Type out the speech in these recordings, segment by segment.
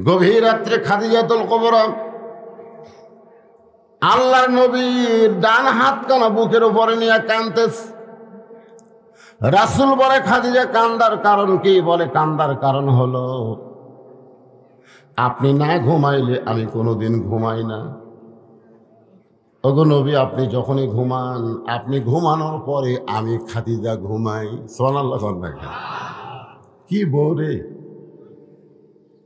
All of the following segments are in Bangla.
গভীর রাত্রে খাদিজাতুল কুবরা আল্লাহর নবীর ডান হাত কানা বুকের উপরে নিয়ে কাঁদতেছে। রাসূল বলে, খাদিজা কান্দার কারণ কি? বলে, কান্দার কারণ হলো আপনি না ঘুমাইলে আমি কোনোদিন ঘুমাই না। ওগো নবী, আপনি যখনই ঘুমান, আপনি ঘুমানোর পরে আমি খাদিজা ঘুমাই। সুবহানাল্লাহ। কি বৌরে,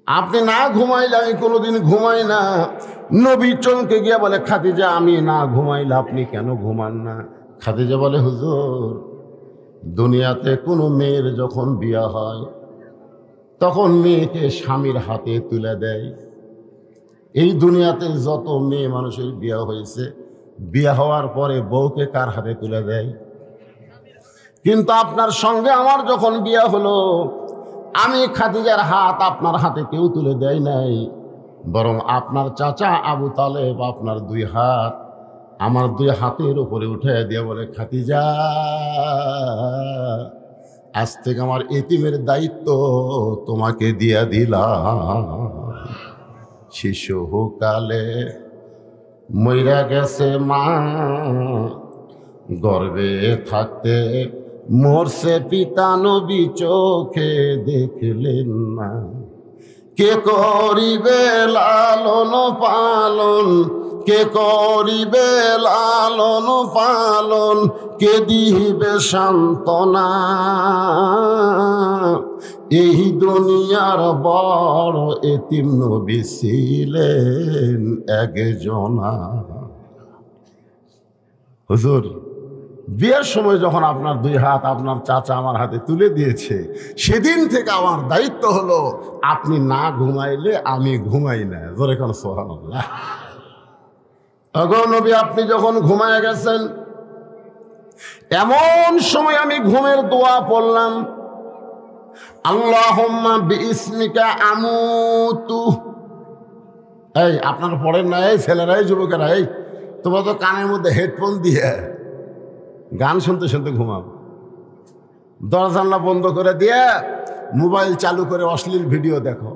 আপনি না ঘুমাইলে আমি কোনোদিন ঘুমাই না। নবী চমকে গিয়া বলে, খাদিজা, আমি না ঘুমাইলে আপনি কেন ঘুমান না? খাদিজা বলে, হুজুর, দুনিয়াতে কোনো মেয়ের যখন বিয়া হয় তখন মেয়েকে স্বামীর হাতে তুলে দেয়। এই দুনিয়াতে যত মেয়ে মানুষের বিয়া হয়েছে, বিয়া হওয়ার পরে বউকে কার হাতে তুলে দেয়? কিন্তু আপনার সঙ্গে আমার যখন বিয়া হলো, আমি খাদিজার হাত আপনার হাতে কেউ তুলে দেয় নাই, বরং আপনার চাচা আবু তালেব আপনার দুই হাত আমার দুই হাতের উপরে উঠে দিয়ে বলে, খাদিজা, আজ থেকে আমার এতিমের দায়িত্ব তোমাকে দিয়া দিলাম। শিশুকালে মইরা গেছে মা, গর্ভে থাকতে মরছে পিতা, নবী চোখে দেখলেন না। কে করিবে লালন পালন, কে করিবে লালন পালন, কে দিবে সান্ত্বনা? এই দুনিয়ার বড় এতিম নবী ছিলেন একজনা। হুজুর, বিয়ের সময় যখন আপনার দুই হাত আপনার চাচা আমার হাতে তুলে দিয়েছে, সেদিন থেকে আমার দায়িত্ব হলো আপনি না ঘুমাইলে আমি ঘুমাই না। জোরে কোন সুবহানাল্লাহ। ওগো নবী, আপনি যখন ঘুমায় গেছেন, এমন সময় আমি ঘুমের দোয়া পড়লাম, আল্লাহুম্মা বিইসমিকা আমুতু। এই আপনারা পড়েন না? এই ছেলেরা, এই যুবকেরা, এই তোমরা তো কানের মধ্যে হেডফোন দিয়ে গান শুনতে শুনতে ঘুমাও, দরজা জানলা বন্ধ করে দিয়ে মোবাইল চালু করে অশ্লীল ভিডিও দেখো,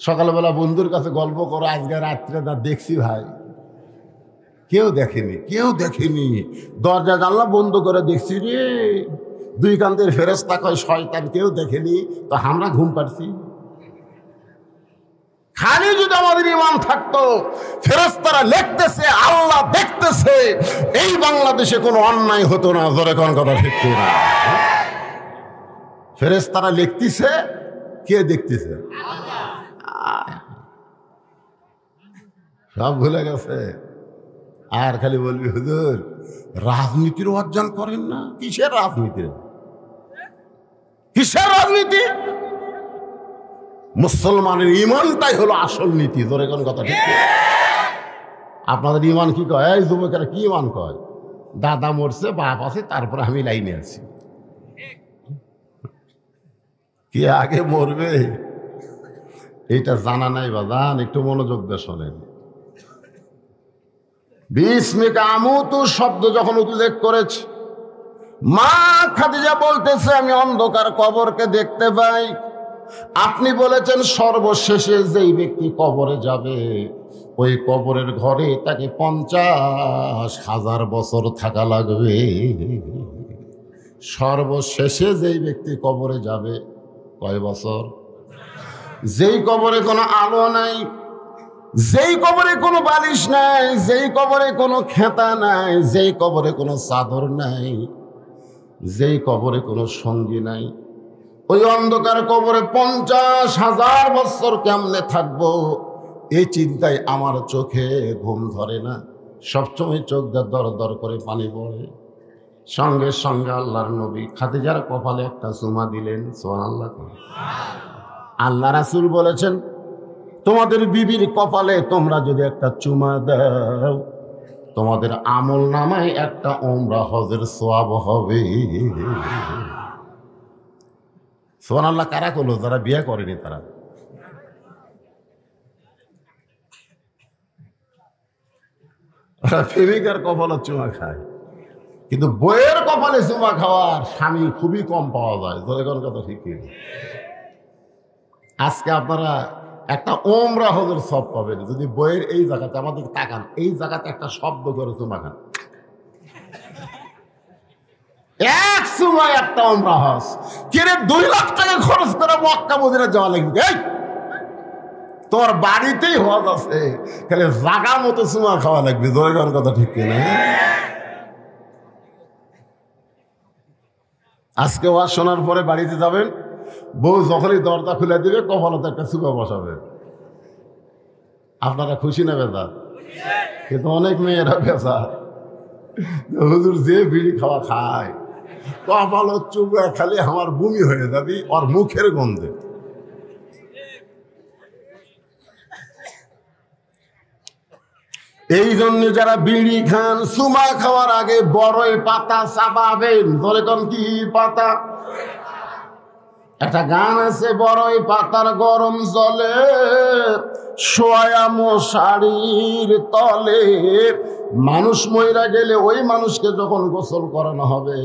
সকালবেলা বন্ধুর কাছে গল্প করো, আজকে রাত্রে না দেখছি ভাই। কেউ দেখেনি, কেউ দেখেনি, দরজা জানলা বন্ধ করে দেখছি রে, দুই কান্দের ফেরেশতা কয় শয়তান, কেউ দেখেনি, তো আমরা ঘুম পাচ্ছি। খালি যদি আমাদের ঈমান থাকতো, ফেরেশতারা লিখতেছে, আল্লাহ দেখতেছে, এই বাংলাদেশে কোনো অন্যায় হতো না। জোরে কোন কথা ঠিক না? ফেরেশতারা লিখতেছে, কে দেখতেছে? সব ভুলে গেছে। আর খালি বলবি, হুজুর রাজনীতির অর্জন করেন না। কিসের রাজনীতি? কিসের রাজনীতি? মুসলমানের ইমানটাই হলো আসল নীতি। ধরে কোন কথা ঠিক? আপনাদের ইমান কি কয়? এই যুবকেরা কি ইমান কয়? দাদা মরছে, বাপ আছে, তারপরে আমি লাইনে আছি। কি আগে মরবে এইটা জানা নাই বা জান? একটু মনোযোগ দিয়ে শোনেন। বিস্মিকা আমুতু শব্দ যখন উল্লেখ করেছে, মা খাদিজা বলতেছে, আমি অন্ধকার কবরকে দেখতে পাই। আপনি বলেছেন সর্বশেষে যেই ব্যক্তি কবরে যাবে, ওই কবরের ঘরে তাকে 50,000 বছর থাকা লাগবে। সর্বশেষে যেই ব্যক্তি কবরে যাবে, কয় বছর? যেই কবরে কোনো আলো নাই, যেই কবরে কোনো বালিশ নাই, যেই কবরে কোনো খেতা নাই, যেই কবরে কোনো চাদর নাই, যেই কবরে কোনো সঙ্গী নাই, ওই অন্ধকার কবরে 50,000 বছর কেমনে থাকবো, এই চিন্তায় আমার চোখে ঘুম ধরে না। সবসময় চোখ দিয়ে দর দর করে পানি পড়ে। সঙ্গে সঙ্গে আল্লাহর নবী খাদিজার কপালে একটা চুমা দিলেন। সুবহানাল্লাহ। আল্লাহ রাসূল বলেছেন, তোমাদের বিবির কপালে তোমরা যদি একটা চুমা দাও, তোমাদের আমল নামায় একটা উমরা হজের সওয়াব হবে। সুবহানাল্লাহ। কারা করলো? যারা বিয়ে করেনি তারা। প্রেমিকার কপালে চুমা খায়, কিন্তু বইয়ের কপালে চুমা খাওয়ার স্বামী খুবই কম পাওয়া যায়। কথা ঠিক। আজকে আপনারা একটা ওমরা হজের সব পাবেন যদি বইয়ের এই জায়গাতে আমাদের তাকান, এই জায়গাতে একটা শব্দ করে চুমা খান। এক সময় একটা ওমরা হজ কিরে 2 লাখ টাকা খরচ করে মক্কা মদিনা যাওয়া লাগবে। এই তোর বাড়িতেই হজ আছে, খালি জাগা মতো চুমা খাওয়া লাগবে। জোরে কথা ঠিক কিনা? আজকে ওয়াজ শোনার পরে বাড়িতে যাবেন, বউ যখনই দরজা খুলে দিবে কপালতে একটা চুমা বসাবে। আপনারা খুশি না বেজার? কিন্তু অনেক মেয়েরা বেজার, হুজুর যে বিড়ি খাওয়া খায় কপালত চুমা খালি আমার বমি হয়ে যাবে ওর মুখের গন্ধে। এই জন্য যারা বিড়ি খান চুমা খাওয়ার আগে বড়ই পাতা চাবাবেন। বলে কোন কি পাতা? একটা গান আছে, বড়ই পাতার গরম জলে শোয়া মশারির তলে। মানুষ মইরা গেলে ওই মানুষকে যখন গোসল করানো হবে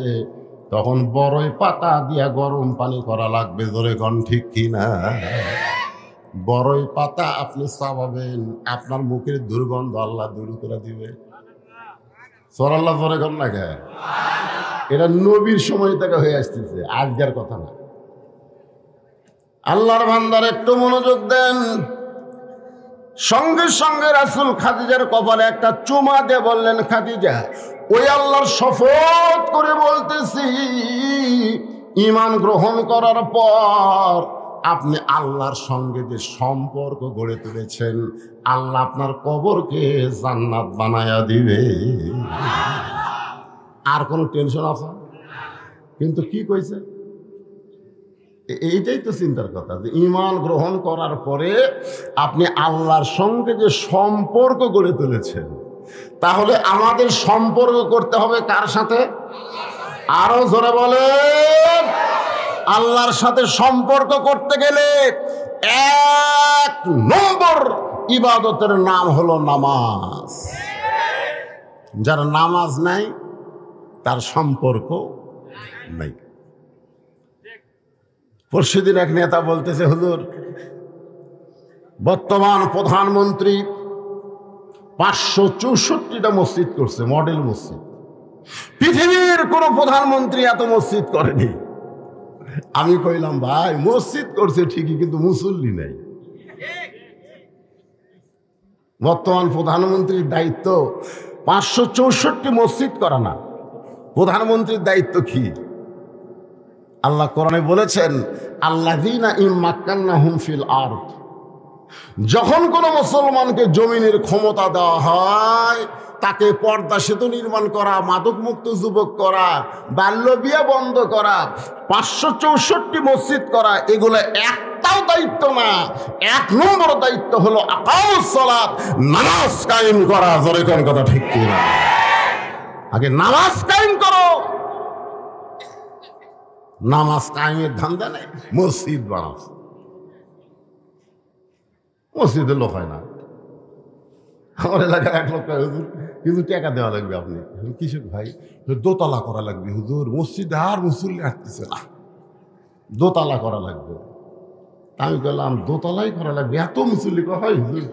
তখন বড়ই পাতা দিয়া গরম পানি করা লাগবে। ধরে কোন ঠিক কিনা? বড়ই পাতা আপনি চাবাবেন, আপনার মুখের দুর্গন্ধ আল্লাহ দূর করে দিবে। সরাল্লাহ ধরে কোন না কে? এটা নবীর সময় থেকে হয়ে আসতেছে, আজকের কথা না। আল্লাহর বান্দার একটু মনোযোগ দেন। সঙ্গে সঙ্গে রাসূল খাদিজার কপালে একটা চুমা দিয়ে বললেন, খাদিজা ওই আল্লাহর শপথ করে বলতেছি, ঈমান গ্রহণ করার পর আপনি আল্লাহর সঙ্গে যে সম্পর্ক গড়ে তুলেছেন, আল্লাহ আপনার কবরকে জান্নাত বানায়া দিবে। আর কোনো টেনশন আছে? কিন্তু কি কইছে? এইটাই তো চিন্তার কথা, যে ঈমান গ্রহণ করার পরে আপনি আল্লাহর সঙ্গে যে সম্পর্ক গড়ে তুলেছেন, তাহলে আমাদের সম্পর্ক করতে হবে কার সাথে? আরো জোরে বলেন। আল্লাহর সাথে সম্পর্ক করতে গেলে 1 নম্বর ইবাদতের নাম হলো নামাজ। যার নামাজ নাই তার সম্পর্ক নাই। পরশুদিন এক নেতা বলতেছে, হুজুর বর্তমান প্রধানমন্ত্রী 564টা মসজিদ করছে, মডেল মসজিদ। পৃথিবীর কোন প্রধানমন্ত্রী এত মসজিদ করেনি। আমি কইলাম, ভাই মসজিদ করছে ঠিকই, কিন্তু মুসল্লি নাই। বর্তমান প্রধানমন্ত্রীর দায়িত্ব 564 মসজিদ করা না। প্রধানমন্ত্রীর দায়িত্ব কি? আল্লাহ কোরআনে বলেছেন, আল্লাযীনা ইম্মাক্কান্নাহুম ফিল আরদ। যখন কোনো মুসলমানকে জমিনের ক্ষমতা দেওয়া হয়, তাকে পর্দা সেতু নির্মাণ করা, মাদকমুক্ত যুবক করা, বাল্য বিয়ে বন্ধ করা, 564 মসজিদ করা, এগুলো একটাও দায়িত্ব না। 1 নম্বর দায়িত্ব হলো আকামুস সালাত, নামাজ কায়েম করা। জোরে কোন কথা ঠিক কিনা? আগে নামাজ কায়েম করো। নামাজ কায়েমের ধান্দা নেই, মসজিদ বানাস। মসজিদের লোক হয় না। আমার এলাকার এক লোক হুজুর কিন্তু টাকা দেওয়া লাগবে। আপনি কিসের ভাই? দোতলা করা লাগবে হুজুর, মসজিদে আর মুসল্লি আসতেছে না, দোতলা করা লাগবে। আমি বললাম দোতলাই করা লাগবে, এত মুসল্লি হয় হুজুর?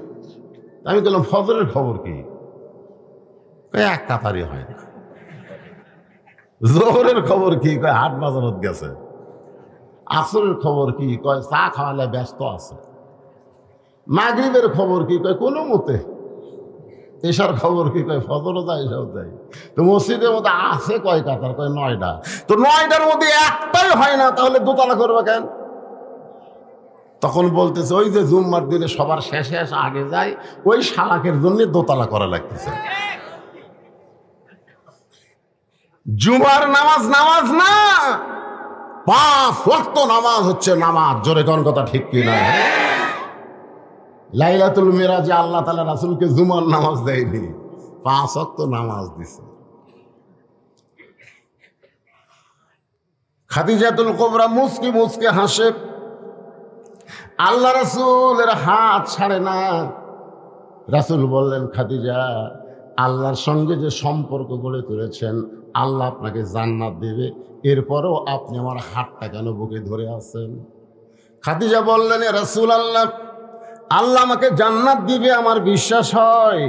আমি বললাম ফজরের খবর কি? এক কাতারি হয় না। জোহরের খবর কি? কয় হাট বাজারত গেছে। আসরের খবর কি? কয় চা খাওয়ালে ব্যস্ত আছে। মাগরিবের খবর কি? কয় কোনো মতে। এশার খবর কি? কয় ফজরও যায়, এসব যায়। তো মসজিদের মধ্যে আছে কয় কাতার? কয় 9টা। তো 9টার মধ্যে একটাই হয় না, তাহলে দোতলা করবে কেন? তখন বলতেছে, ওই যে জুম্মার দিনে সবার শেষে এসে আগে যায়, ওই শালাকের জন্য দোতলা করা লাগতেছে। জুমার নামাজ নামাজ না, 5 ওয়াক্ত নামাজ হচ্ছে নামাজ। জোরে কোন কথা ঠিক কিনা? লাইলাতুল মিরাজে আল্লাহ তাআলা রাসূলকে জুমার নামাজ দেয়নি, 5 ওয়াক্ত নামাজ দিছে। খাদিজাতুল কুবরা মুস্কি মুস্কি হাসে। আল্লাহ রাসূলের হাত ছাড়ে না। রাসূল বললেন, খাদিজা আল্লাহর সঙ্গে যে সম্পর্ক গড়ে তুলেছেন, আল্লাহ আপনাকে জান্নাত দেবে, এরপরেও আপনি আমার হাতটা কেন বুকে ধরে আছেন? খাদিজা বললেন, এ রাসূলুল্লাহ, আল্লাহ আমাকে জান্নাত দিবে আমার বিশ্বাস হয়,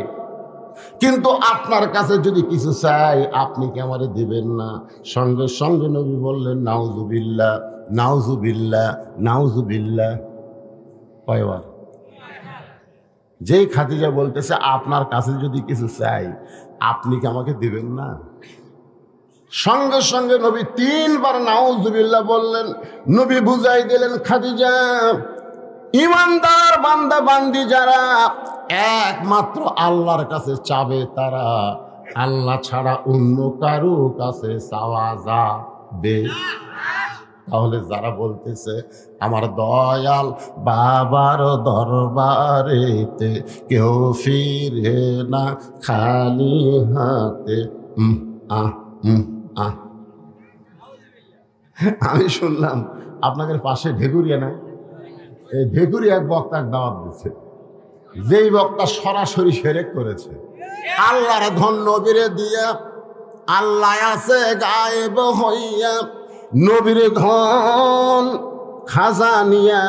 কিন্তু আপনার কাছে যদি কিছু চাই আপনি কি আমারে দিবেন না? সঙ্গে সঙ্গে নবী বললেন, নাউজুবিল্লাহ, নাউজুবিল্লাহ, নাউজুবিল্লাহ। কয়বার? যেই খাদিজা বলতেছে আপনার কাছে যদি কিছু চাই আপনি কি আমাকে দিবেন না, সঙ্গে সঙ্গে নবী 3 বার নাউজুবিল্লাহ বললেন। নবী বুঝাই দিলেন, খাদিজা, ইমানদার বান্দা বান্দি যারা একমাত্র আল্লাহর কাছে চাবে তারা আল্লাহ ছাড়া অন্য কারো কাছে চাওয়া যাবে। তাহলে যারা বলতেছে আমার দয়াল বাবার দরবারেতে কেউ ফিরে না খালি হাতে, আমি শুনলাম আপনাদের পাশে ঢেকুরিয়া না, এই ঢেকুরিয়া এক বক্তার দাওয়াত দিচ্ছে, যেই বক্তা সরাসরি শিরক করেছে। আল্লাহর ধন নবীরে দিয়া, আল্লাহ আছে গায়েব হইয়া, নবীর ধন খাজা নিয়া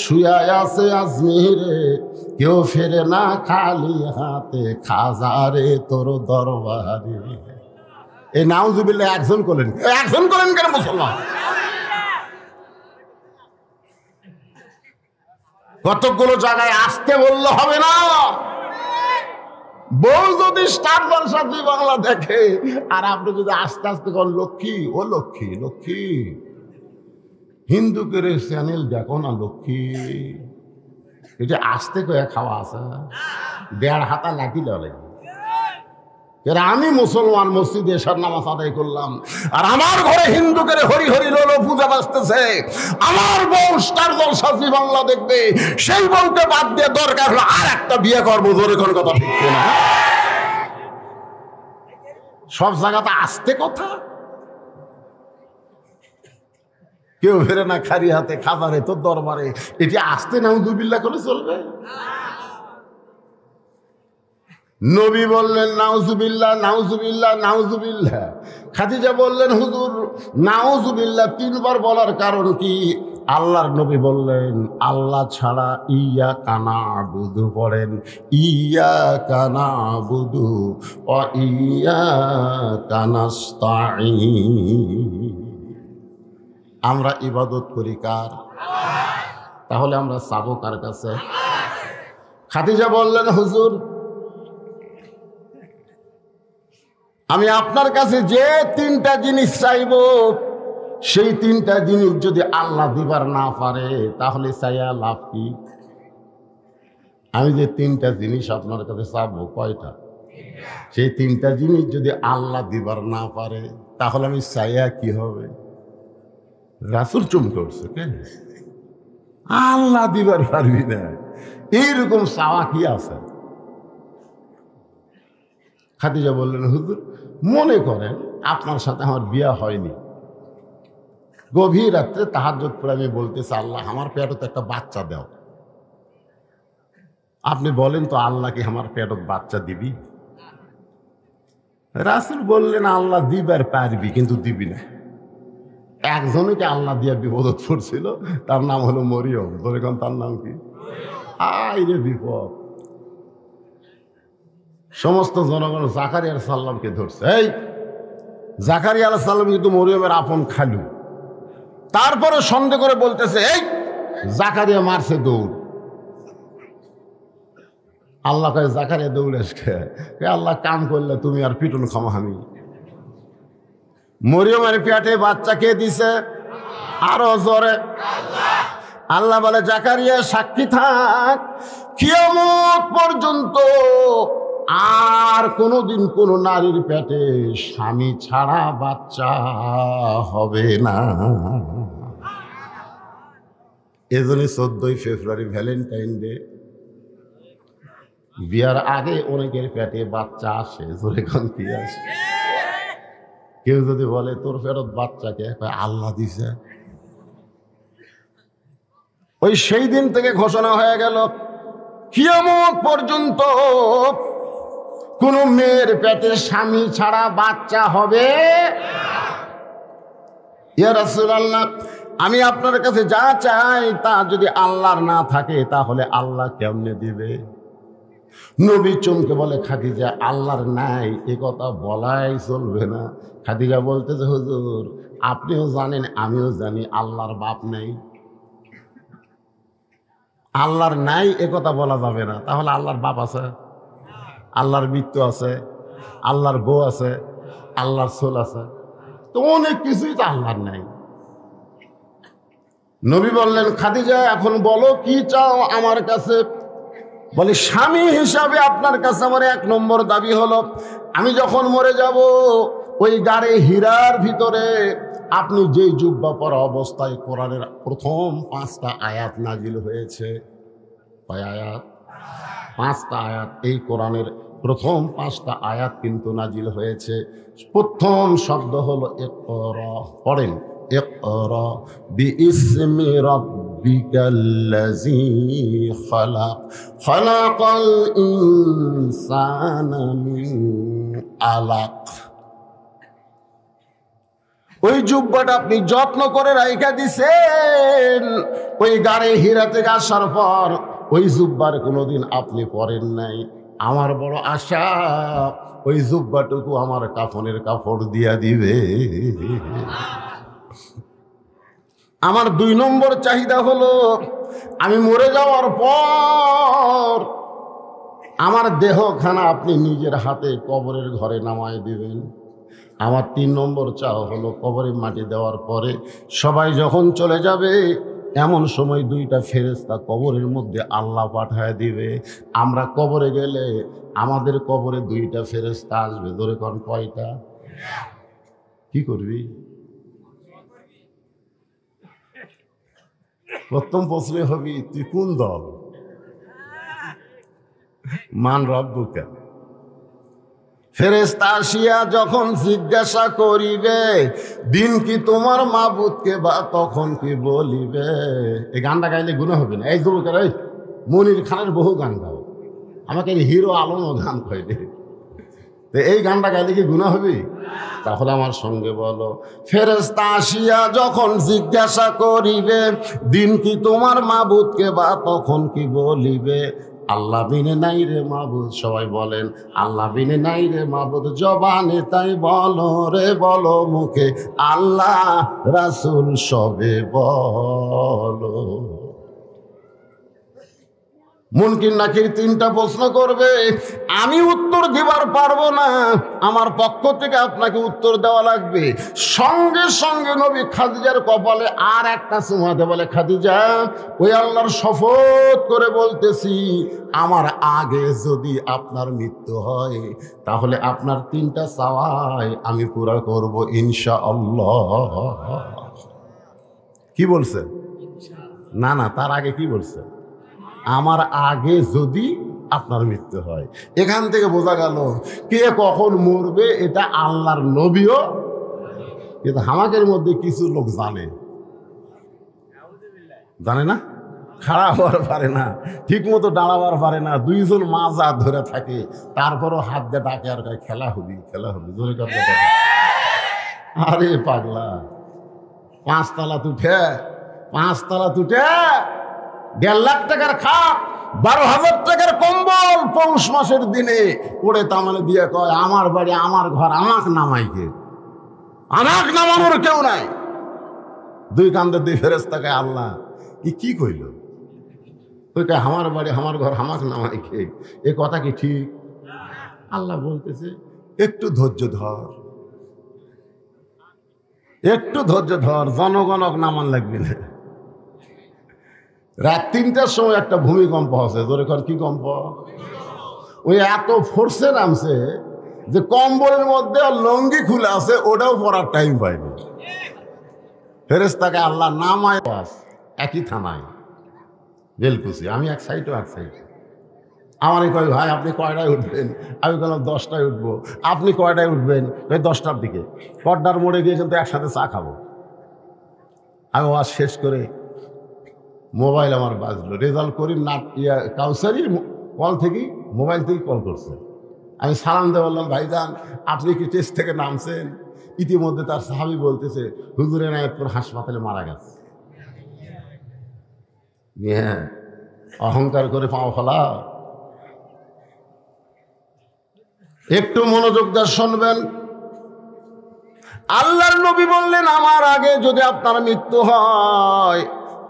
শুয়া আছে আজমিরে, কেউ ফেরে না খালি হাতে খাজারে তোর দরবারে। এই নাউজুবিল্লাহ একজন করলেন কেন মুসলমান? কতগুলো জায়গায় আসতে বললে হবে না। বউ যদি স্টার জলসা জি বাংলা দেখে আর আপনি যদি আস্তে আস্তে কোন লক্ষ্মী, ও লক্ষ্মী, লক্ষ্মী হিন্দু করে চ্যানেল দেখো না লক্ষ্মী, এটা আস্তে করে খাওয়া আছে, 1.5 হাতা লাঠি লাগে। আমি মুসলমান, মসজিদে এসার নামাজ আদায় করলাম আর আমার ঘরে হিন্দু করে হরি হরি লোল পূজা বাজতেছে, আমার বউ স্টার জলসা জি বাংলা দেখবে, সেই বউকে বাদ দিয়ে দরকার হলো আর একটা বিয়ে করবো। জোরে কোন কথা ঠিক না? সব জায়গাতে আসতে কথা, কেউ ফেরে না খালি হাতে খাজারে তোর দরবারে, এটি আসতে নাউজুবিল্লাহ করে চলবে? নবী বললেন নাউজুবিল্লাহ, নাউজুবিল্লাহ, নাউজুবিল্লাহ। খাদিজা বললেন, হুজুর নাউজুবিল্লাহ 3 বার বলার কারণ কি? আল্লাহর নবী বললেন, আল্লাহ ছাড়া ইয়া কানা বুধু পড়েন, ইয়া কানা বুধু ও ইয়া কানাস্তাঈন। আমরা ইবাদত করি কার? তাহলে আমরা চাবো কার কাছে? খাদিজা বললেন, হুজুর আমি আপনার কাছে যে 3টা জিনিস চাইব, সেই 3টা জিনিস যদি আল্লাহ দিবার না পারে তাহলে চাইয়া লাভ কি? আমি যে 3টা জিনিস আপনার কাছে চাবো, কয়টা? সেই 3টা জিনিস যদি আল্লাহ দিবার না পারে তাহলে আমি চাইয়া কি হবে? রাসূল চমকে উঠছে, কেন আল্লাহ দিবার পারবি না, এইরকম চাওয়া কি আছে? খাদিজা বললেন, হুজুর মনে করেন আপনার সাথে আমার বিয়ে হয়নি, গভীর রাত্রে তাহাজ্জুদ পড়ে আমি বলতেছি, আল্লাহ আমার পেটে তো একটা বাচ্চা দাও। আপনি বলেন তো আল্লাহ কি আমার পেটে বাচ্চা দিবি? রাসূল বললেন, আল্লাহ দিবার পারবি কিন্তু দিবি না। একজনকে আল্লাহ দিয়া বিপদত পড়ছিল, তার নাম হলো মরিয়ম। ধরে কোন তার নাম কি? আই রে বিপদ। সমস্ত জনগণ জাকারিয়া আলাইহিস সালামকে ধরছে। এই জাকারিয়া আলাইহিস সালাম কিন্তু মরিয়মের আপন খালু, তারপরে সন্দেহ করে বলতেছে, এই জাকারিয়া মারছে দৌড়। আল্লাহ কয়, জাকারিয়া দৌড়েস কে? আল্লাহ কাম করলে তুমি আর পিটুন খামো আমি। মরিয়মের পেটে বাচ্চা কে দিছে? আরো জোরে আল্লাহ বলে, জাকারিয়া সাক্ষী থাক, কিয়ামত পর্যন্ত আর কোনোদিন কোন নারীর পেটে স্বামী ছাড়া বাচ্চা হবে না। এজন্য 14ই ফেব্রুয়ারি ভ্যালেন্টাইন ডে, বিয়ার আগে অনেকের পেটে বাচ্চা আসে, জোরে কোন কি আসে? কেউ যদি বলে তোর ফেরত বাচ্চাকে আল্লাহ দিছে, ওই সেই দিন থেকে ঘোষণা হয়ে গেল কিয়ামত পর্যন্ত কোন মেয়ের পেটে স্বামী ছাড়া বাচ্চা হবে। ইয়া রাসূলুল্লাহ, আমি আপনার কাছে যা চাই তা যদি আল্লাহর না থাকে তাহলে আল্লাহ কেমনে দিবে? নবী চমকে বলে, খাদিজা আল্লাহর নাই এ কথা বলাই চলবে না। খাদিজা বলতেছে, হুজুর আপনিও জানেন আমিও জানি আল্লাহর বাপ নেই। আল্লাহর নাই এ কথা বলা যাবে না। তাহলে আল্লাহর বাপ আছে, আল্লাহর মৃত্যু আছে, আল্লাহর বউ আছে, আল্লাহর সোল আছে, তো অনেক কিছুই তো আল্লাহর নাই। নবী বললেন, খাদিজা এখন বলো কি চাও আমার কাছে? বলে, স্বামী হিসাবে আপনার কাছে আমার 1 নম্বর দাবি হলো, আমি যখন মরে যাব ওই গাড়ে হীরার ভিতরে আপনি যেই জুব্বা পরা অবস্থায় কোরআনের প্রথম 5টা আয়াত নাজিল হয়েছে। কয় আয়াত? 5টা আয়াত। এই কোরআনের প্রথম 5টা আয়াত কিন্তু নাজিল হয়েছে। প্রথম শব্দ হলো ইকরা। পড়েন, ইকরা বিইসমি রাব্বিকাল্লাযী খালাক, খালাকাল ইনসানা মিন আলাক। ওই জুব্বাটা আপনি যত্ন করে রাইখা দিছেন, ওই গাড়ে হীরা থেকে আসার পর ওই জুব্বার কোনোদিন আপনি পরেন নাই। আমার বড় আশা ওই জুব্বাটুকু আমার কাফনের কাপড় দিয়া দিবে। আমার 2 নম্বর চাহিদা হলো, আমি মরে যাওয়ার পর আমার দেহখানা আপনি নিজের হাতে কবরের ঘরে নামায় দিবেন। আমার 3 নম্বর চাওয়া হলো, কবরে মাটি দেওয়ার পরে সবাই যখন চলে যাবে এমন সময় 2টা ফেরেশতা কবরের মধ্যে আল্লাহ পাঠায় দিবে। আমরা কবরে গেলে আমাদের কবরে 2টা ফেরেশতা আসবে। ধরে কোন কয়টা? কি করবি? প্রথম প্রশ্ন হবি, তুই কোন দল? মান রব্বুকা। ফেরেশতা আসিয়া যখন জিজ্ঞাসা করিবে, দিন কি তোমার মাবুদকে, বা তখন কি বলিবে? এই গানটা গাইলে গুনাহ হবে না? এই যুবকের, এই মনির খানের বহু গান গাও, আমাকে হিরো আলমও গান কইলে, তো এই গানটা গাইলে কি গুনাহ হবে? তাহলে আমার সঙ্গে বলো, ফেরেশতা আসিয়া যখন জিজ্ঞাসা করিবে, দিন কি তোমার মাবুদকে, বা তখন কি বলিবে? আল্লাহ বিনে নাই রে মাবুদ। সবাই বলেন, আল্লাহ বিনে নাই রে মাবুদ। জবানে তাই বলো রে বলো মুখে, আল্লাহ রাসূল সবে বলো। মুনকির নাকির 3টা প্রশ্ন করবে, আমি উত্তর দিবার পারবো না, আমার পক্ষ থেকে আপনাকে উত্তর দেওয়া লাগবে। সঙ্গে সঙ্গে নবী খাদিজার কপালে আর একটা চুমাতে বলে, খাদিজা ওই আল্লাহর শপথ করে বলতেছি, আমার আগে যদি আপনার মৃত্যু হয় তাহলে আপনার 3টা চাওয়াই আমি পুরা করব ইনশাআল্লাহ। কি বলছে? না না, তার আগে কি বলছে? আমার আগে যদি আপনার মৃত্যু হয়। এখান থেকে বোঝা গেল কে কখন মরবে এটা আল্লাহর নবীও, কিন্তু হামাকের মধ্যে কিছু লোক জানে না, খাড়া হওয়ার পারে না, ঠিক মতো দাঁড়াবার পারে না, 2জন মাজা ধরে থাকে, তারপরও হাত দিয়ে ডাকে আর কয় খেলা হবি জোরে কথা। আরে পাগলা, 5 তলা তুঠে 1.5 লাখ টাকার খাট, 12,000 টাকার কম্বল পৌষ মাসের দিনে পড়ে তামানে দিয়ে কয়, আমার বাড়ি আমার ঘর, আমাকে নামাইকে, আমাকে নামানোর কেউ নাই। 2 কান্দে 2 ফেরেশতাকে আল্লাহ কি কইল? ওই কয় আমার বাড়ি আমার ঘর, আমাকে নামাইকে, এ কথা কি ঠিক? আল্লাহ বলতেছে, একটু ধৈর্য ধর, জনগণক নামান লাগবে না। রাত 3টার সময় একটা ভূমিকম্প হচ্ছে, জোরে কর, কি কম্প? ওই এত ফোর্সে নামছে যে কম্বলের মধ্যে লঙ্গি খুলে আছে, ওটাও পড়ার টাইম পাইনি। ফেরেশতাকে আল্লাহ নামায় একই থানায় বেলকুচি, আমি এক সাইডও এক সাইড। আমারই কয়, ভাই আপনি কয়টায় উঠবেন? আমি বললাম 10টায় উঠবো। আপনি কয়টায় উঠবেন? 10টার দিকে। পর্দার মোড়ে গিয়ে কিন্তু একসাথে চা খাবো। আমি ওয়াজ শেষ করে মোবাইল আমার বাজলো, রেজাল্ট করি না, কাউসারির কল থেকেই, মোবাইল থেকেই কল করছে। আমি সালাম দিয়ে বললাম, ভাইজান আপনি কি টেস্ট থেকে নামছেন? ইতিমধ্যে তার সাহাবী বলতেছে, হুজুর এনায়েতপুর হাসপাতালে মারা গেছে। হ্যাঁ, অহংকার করে পাও ফেলা। একটু মনোযোগ দিয়ে শুনবেন। আল্লাহর নবী বললেন, আমার আগে যদি আপনার মৃত্যু হয়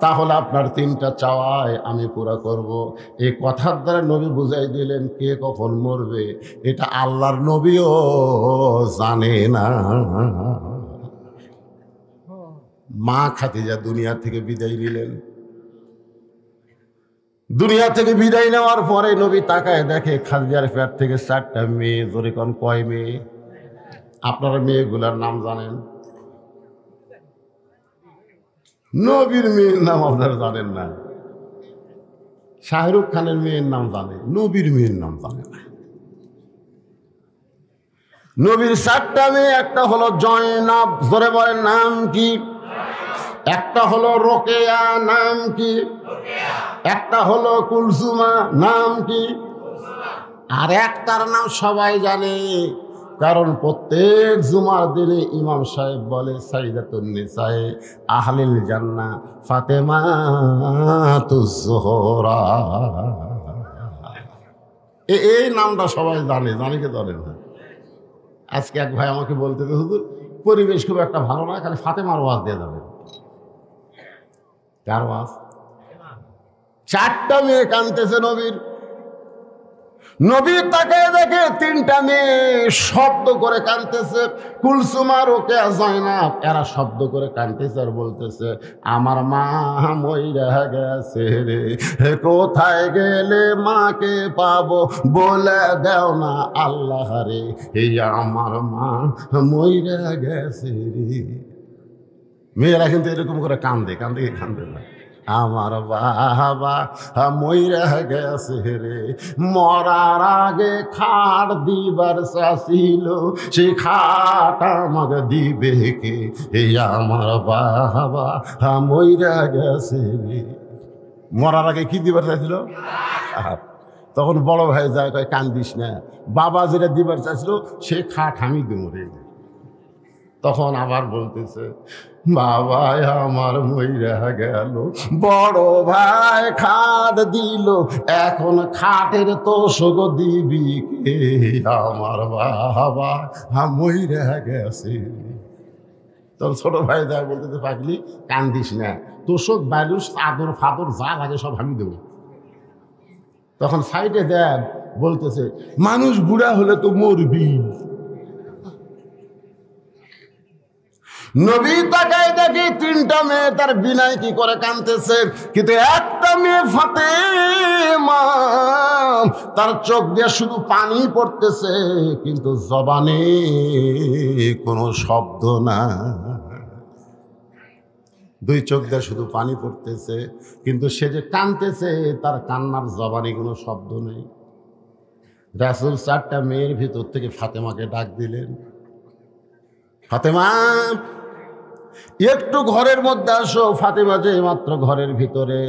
তাহলে আপনার 3টা চাওয়ায় আমি পুরা করব। এই কথার দ্বারা নবী বুঝাই দিলেন কে কখন মরবে এটা আল্লাহর নবীও জানে না। মা খাদিজা দুনিয়া থেকে বিদায় নিলেন। দুনিয়া থেকে বিদায় নেওয়ার পরে নবী তাকায় দেখে খাদিজার পেট থেকে 4টা মেয়ে। জোরে কোন কয় মেয়ে? আপনারা মেয়েগুলার নাম জানেন? নবীর মেয়ের নাম আপনারা জানেন না। শাহরুখ খানের মেয়ের নাম জানে, নবীর মেয়ের নাম জানে না। নবীর 4টা মেয়ে, একটা হলো জয়নাব, জোরে বলেন নাম কি? একটা হলো রোকেয়া, নাম কি? একটা হলো কুলসুমা, নাম কি? আর একটার নাম সবাই জানে, কারণ প্রত্যেক জুমার দিনে ইমাম সাহেব বলে সাইয়্যিদাতুন নিসায়ে আহলিল জান্নাহ ফাতেমাতুজ যোহরা। এই নামটা সবাই জানে, জানে কি জানে না? আজকে এক ভাই আমাকে বলতে, হুজুর পরিবেশ খুব একটা ভালো না, খালি ফাতেমার ওয়াজ দিয়ে যাবে। কার ওয়াজ? 4টা মেয়ে কাঁদতেছে নবীর। নবী তাকায় দেখে 3টা মেয়ে শব্দ করে কাঁদতেছে। কুলসুমা, রোকেয়া, জয়নাব, এরা শব্দ করে কাঁদতেছে আর বলতেছে, আমার মা মইরা গেছে রে, কোথায় গেলে মাকে পাবো বলে দাও না আল্লাহ রে, এই আমার মা মইরা গেছে রে। মেয়েরা কিন্তু এরকম করে কান্দে, কান্দে কি কান্দে না? আমার বাবা মইরা গেছে রে, মরার আগে খাট দিবার চাছিল, সেই খাট আমাকে দিবে কে, এই আমার বাবা মইরা গেছে রে। মরার আগে কি দিবার চাইছিল? তখন বড় ভাই যায়, কয় কান্দিস না, বাবা যেটা দিবার চাইছিল সে খাট আমি দেব রে। তখন আবার বলতেছে, বাবা আমার মইরা গেল, বড় ভাই খাট দিল, এখন খাটের তোষক দিবি কে, আমার বাবা মইরা গেছে। তোর ছোট ভাই যায় বলতেছে, পাগলি কান্দিস না, তোষক বালুস চাদর ফাদর যা লাগে সব আমি দেবো। তখন সাইডে দেখ বলতেছে, মানুষ বুড়া হলে তো মরবি। নবী তাকায় দেখি 3টা মেয়ে তার বিনায় কি করে কাঁদতেছে, কিন্তু একটা মেয়ে ফাতেমা, তার চোখ দিয়ে শুধু পানি পড়তেছে, কিন্তু জবানে কোনো শব্দ না। 2 চোখ দিয়ে শুধু পানি পড়তেছে, কিন্তু সে যে কাঁদতেছে তার কান্নার জবানে কোনো শব্দ নেই। রাসূল 4টা মেয়ের ভিতর থেকে ফাতেমাকে ডাক দিলেন, ফাতেমা একটু ঘরের মধ্যে আসো। ফাতেমা যে মাত্র ঘরের ভিতরে,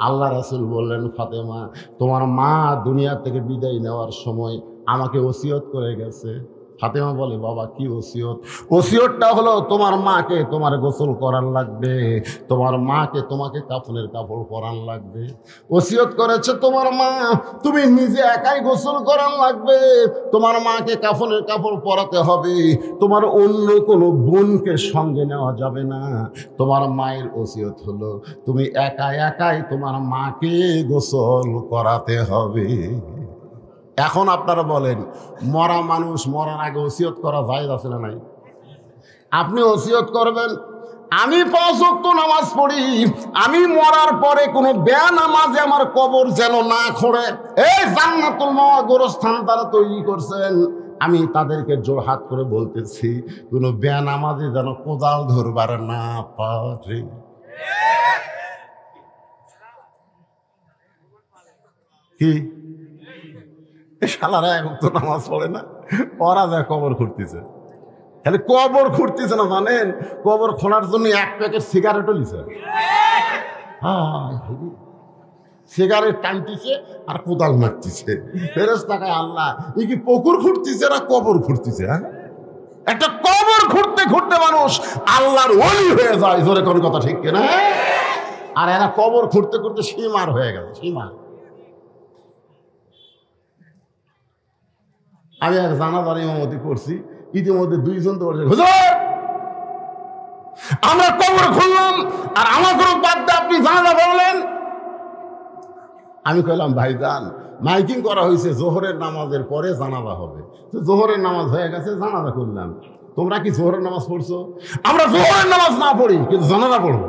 আল্লাহ রাসূল বললেন, ফাতেমা তোমার মা দুনিয়া থেকে বিদায় নেওয়ার সময় আমাকে ওসিয়ত করে গেছে। ফাতেমা বলে, বাবা কি ওসিয়ত? ওসিয়তটা হলো তোমার মাকে তোমার গোসল করার লাগবে, তোমার মাকে তোমাকে কাফনের কাপড় পরান লাগবে। ওসিয়ত করেছে তোমার মা, তুমি নিজে একাই গোসল করার লাগবে, তোমার মাকে কাফনের কাপড় পরাতে হবে, তোমার অন্য কোনো বোনকে সঙ্গে নেওয়া যাবে না। তোমার মায়ের ওসিয়ত হলো তুমি একাই একাই তোমার মাকে গোসল করাতে হবে। এখন আপনারা বলেন, মরা মানুষ মরার আগে ওসিয়ত করা জায়েজ আছে না নাই? আপনি ওসিয়ত করবেন, আমি 5 ওয়াক্ত নামাজ পড়ি, আমি মরার পরে কোনো বেনামাজে আমার কবর যেন না খোঁড়ে। এই জান্নাতুল মাওয়া গোরস্থান তারা তৈরি করছেন, আমি তাদেরকে জোড়হাত করে বলতেছি, কোনো বেনামাজে যেন কোদাল ধরবার না পারে। কি শালারা এখন তো নামাজ পড়ে না, ওরা যায় কবর খুঁড়তেছে। খালি কবর খুঁড়তেছে না, জানেন কবর খোঁড়ার জন্য 1 প্যাকেট সিগারেটও নিছে। সিগারেট টানতেছে আর কোদাল মারতেছে। ফেরেশতাকে আল্লাহ ই কি পুকুর খুঁড়তেছে না কবর খুঁড়তেছে? হ্যাঁ, একটা কবর খুঁড়তে খুঁড়তে মানুষ আল্লাহর ওলি হয়ে যায়। জোরে কোন কথা ঠিক কিনা? আর এরা কবর খুঁড়তে খুঁড়তে সীমার হয়ে গেল, সীমার। আমি এক জানাজার ইমামতি করছি, ইতিমধ্যে দুইজন তো বলছে, হুজুর আমরা কবর খুললাম আর আমার কোনো বাদ দিয়ে আপনি জানাজা বললেন। আমি কইলাম ভাইজান, মাইকিং করা হয়েছে জোহরের নামাজের পরে জানাজা হবে, তো জোহরের নামাজ হয়ে গেছে, জানাজা করলাম। তোমরা কি জোহরের নামাজ পড়ছো? আমরা জোহরের নামাজ না পড়ি, কিন্তু জানাজা পড়বো।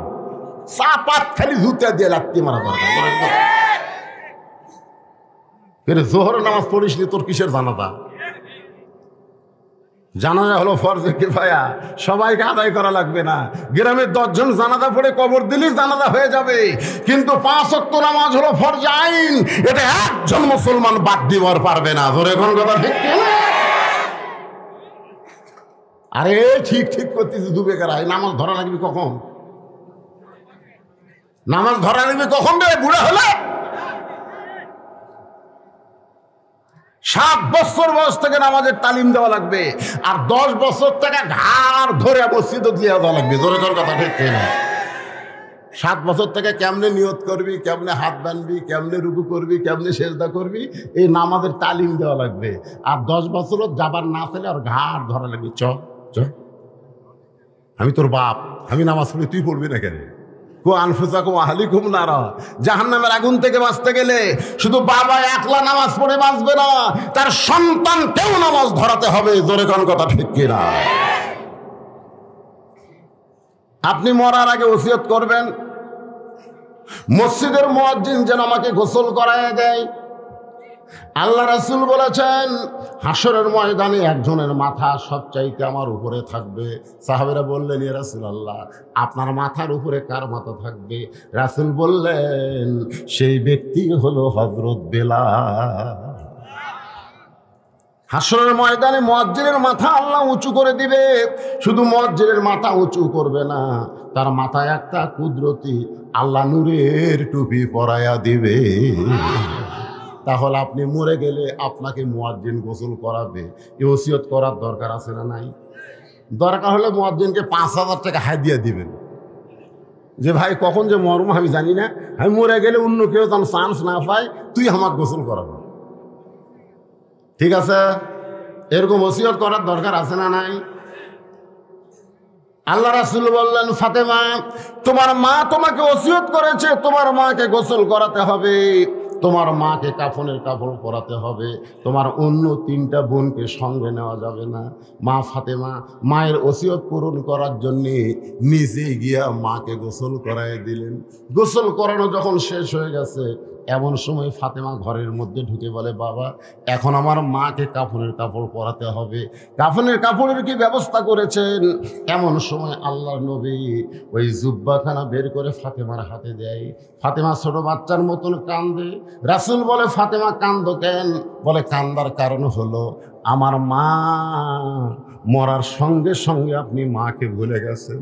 চা পাত খালি জুতা দিয়ে লাত্তি মারা দরকার। জোহরের নামাজ পড়িস নি, তোর কিসের জানাজা? জানাজা হলো ফরজে কিফায়া, সবাইকে আদায় করা লাগবে না। গ্রামের 10 জন জানাজা পড়ে কবর দিলেই জানাজা হয়ে যাবে, কিন্তু 5 ওয়াক্ত নামাজ হলো ফরজে আইন, এটা একজন মুসলমান বাদ দিবার পারবে না। ধরে কোন কথা ঠিক কি? আরে ঠিক ঠিক করতেছি, ডুবে গেরাই। নামাজ ধরা লাগবে কখন? নামাজ ধরা লাগবে কখন রে? বুড়া হলে 7 বছর বয়স থেকে নামাজের তালিম দেওয়া লাগবে, আর 10 বছর থেকে ঘাড় ধরে মসজিদে দিয়ে দেওয়া লাগবে। জোরে তোর কথা ঠিক কিনা? 7 বছর থেকে কেমনে নিয়ত করবি, কেমনে হাত বানবি, কেমনে রুকু করবি, কেমনে সেজদা করবি, এই নামাজের তালিম দেওয়া লাগবে। আর 10 বছরও যাবার না পেলে আর ঘাড় ধরা লাগবে। চ চ, আমি তোর বাপ, আমি নামাজ পড়ি, তুই পড়বি না কেন? জাহান্নামের আগুন থেকে বাঁচতে গেলে শুধু বাবা একলা নামাজ পড়ে বাঁচবে না, তার সন্তানকেও নামাজ ধরাতে হবে। জোরে কোন কথা ঠিক কিনা? আপনি মরার আগে ওসিয়ত করবেন, মসজিদের মুয়াজ্জিন যেন আমাকে গোসল করায় দেয়। আল্লাহ রাসূল বলেছেন, হাসরের ময়দানে একজনের মাথা সবচাইতে আমার উপরে থাকবে। সাহাবীরা বললেন, ইয়া রাসূলুল্লাহ, আপনার মাথার উপরে কার মাথা থাকবে? রাসূল বললেন, সেই ব্যক্তি হলো হযরত বেলাল। হাসরের ময়দানে মুয়াজ্জিনের মাথা আল্লাহ উঁচু করে দিবে। শুধু মুয়াজ্জিনের মাথা উঁচু করবে না, তার মাথায় একটা কুদরতি আল্লাহ নূরের টুপি পরায়া দিবে। তাহলে আপনি মরে গেলে আপনাকে মুয়াজ্জিন গোসল করাবে, এই ওসিয়ত করার দরকার আছে না নাই? দরকার হলে মুয়াজ্জিনকে 5,000 টাকা হাদিয়া দিবেন, যে ভাই কখন যে মরম আমি জানি না, আমি মরে গেলে অন্য কেউ যেন চান্স না পায়, তুই আমাকে গোসল করাবো। ঠিক আছে? এরকম ওসিয়ত করার দরকার আছে না নাই? আল্লাহ রাসূল বললেন, ফাতেমা, তোমার মা তোমাকে ওসিয়ত করেছে, তোমার মাকে গোসল করাতে হবে, তোমার মাকে কাফনের কাপড় পরাতে হবে, তোমার অন্য 3টা বোনকে সঙ্গে নেওয়া যাবে না। মা ফাতেমা মায়ের ওসিয়ত পূরণ করার জন্যে নিজে গিয়া মাকে গোসল করায় দিলেন। গোসল করানো যখন শেষ হয়ে গেছে, এমন সময় ফাতেমা ঘরের মধ্যে ঢুকে বলে, বাবা, এখন আমার মাকে কাফনের কাপড় পরাতে হবে, কাফনের কাপড়ের কি ব্যবস্থা করেছেন? এমন সময় আল্লাহর নবী ওই জুব্বাখানা বের করে ফাতেমার হাতে দেয়। ফাতেমা ছোট বাচ্চার মতন কান্দে। রাসূল বলে, ফাতেমা কান্দো কেন? বলে, কান্দার কারণ হলো আমার মা মরার সঙ্গে সঙ্গে আপনি মাকে ভুলে গেছেন।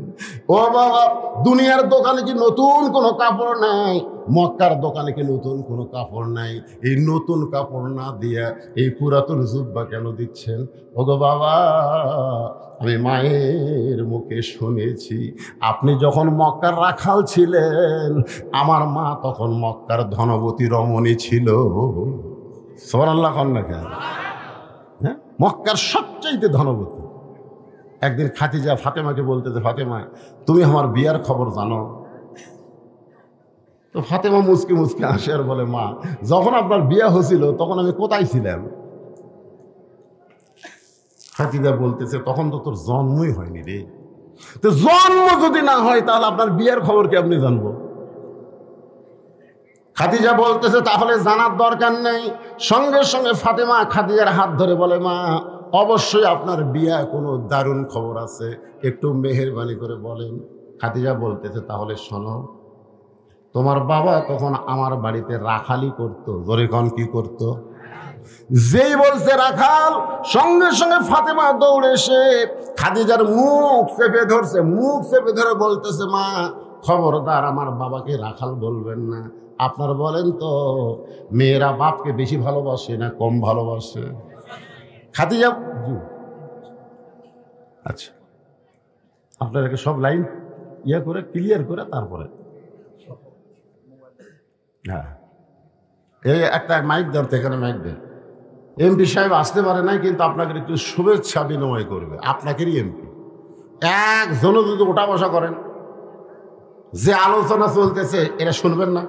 ও বাবা, দুনিয়ার দোকানে কি নতুন কোনো কাপড় নাই? মক্কার দোকানে কি নতুন কোনো কাপড় নাই? এই নতুন কাপড় না দিয়া এই পুরাতন জুব্বা কেন দিচ্ছেন? ওগো বাবা, আমি মায়ের মুখে শুনেছি, আপনি যখন মক্কার রাখাল ছিলেন, আমার মা তখন মক্কার ধনবতী রমণী ছিল। সুবহানাল্লাহ কন্যা কেন? হ্যাঁ, মক্কার সবচাইতে ধনবতী। একদিন খাদিজা ফাতেমাকে বলতেছে, ফাতেমা, তুমি আমার বিয়ার খবর জানো? তো ফাতেমা মুচকি মুচকি আসে আর বলে, মা, যখন আপনার বিয়া হয়েছিল তখন আমি কোথায় ছিলাম? খাদিজা বলতেছে, তখন তো তোর জন্মই হয়নি রে। তো জন্ম যদি না হয় তাহলে আপনার বিয়ের খবর কি আপনি জানবো? খাদিজা বলতেছে, তাহলে জানার দরকার নেই। সঙ্গে সঙ্গে ফাতেমা খাদিজার হাত ধরে বলে, মা, অবশ্যই আপনার বিয়া কোনো দারুণ খবর আছে, একটু মেহেরবানি করে বলেন। খাদিজা বলতেছে, তাহলে শোনো, তোমার বাবা তখন আমার বাড়িতে রাখালি করতো। জোরে কন, কি করতো? যেই বলছে রাখাল, সঙ্গে সঙ্গে ফাতেমা দৌড়ে এসে খাদিজার মুখ চেপে ধরছে। মুখ চেপে ধরে বলতেছে, মা, খবরদার আমার বাবাকে রাখাল বলবেন না। আপনার বলেন তো, মেয়েরা বাপকে বেশি ভালোবাসে না কম ভালোবাসে? খাদিজা, আচ্ছা, আপনাদেরকে সব লাইন ইয়ে করে ক্লিয়ার করে তারপরে হ্যাঁ, এই একটা মাইক দেন তো, এখানে মাইক দেন। এমপি সাহেব আসতে পারে নাই, কিন্তু আপনাকে একটু শুভেচ্ছা বিনিময় করবে, আপনাকেরই এমপি। একজনও যদি ওঠা বসা করেন, যে আলোচনা চলতেছে এটা শুনবেন না?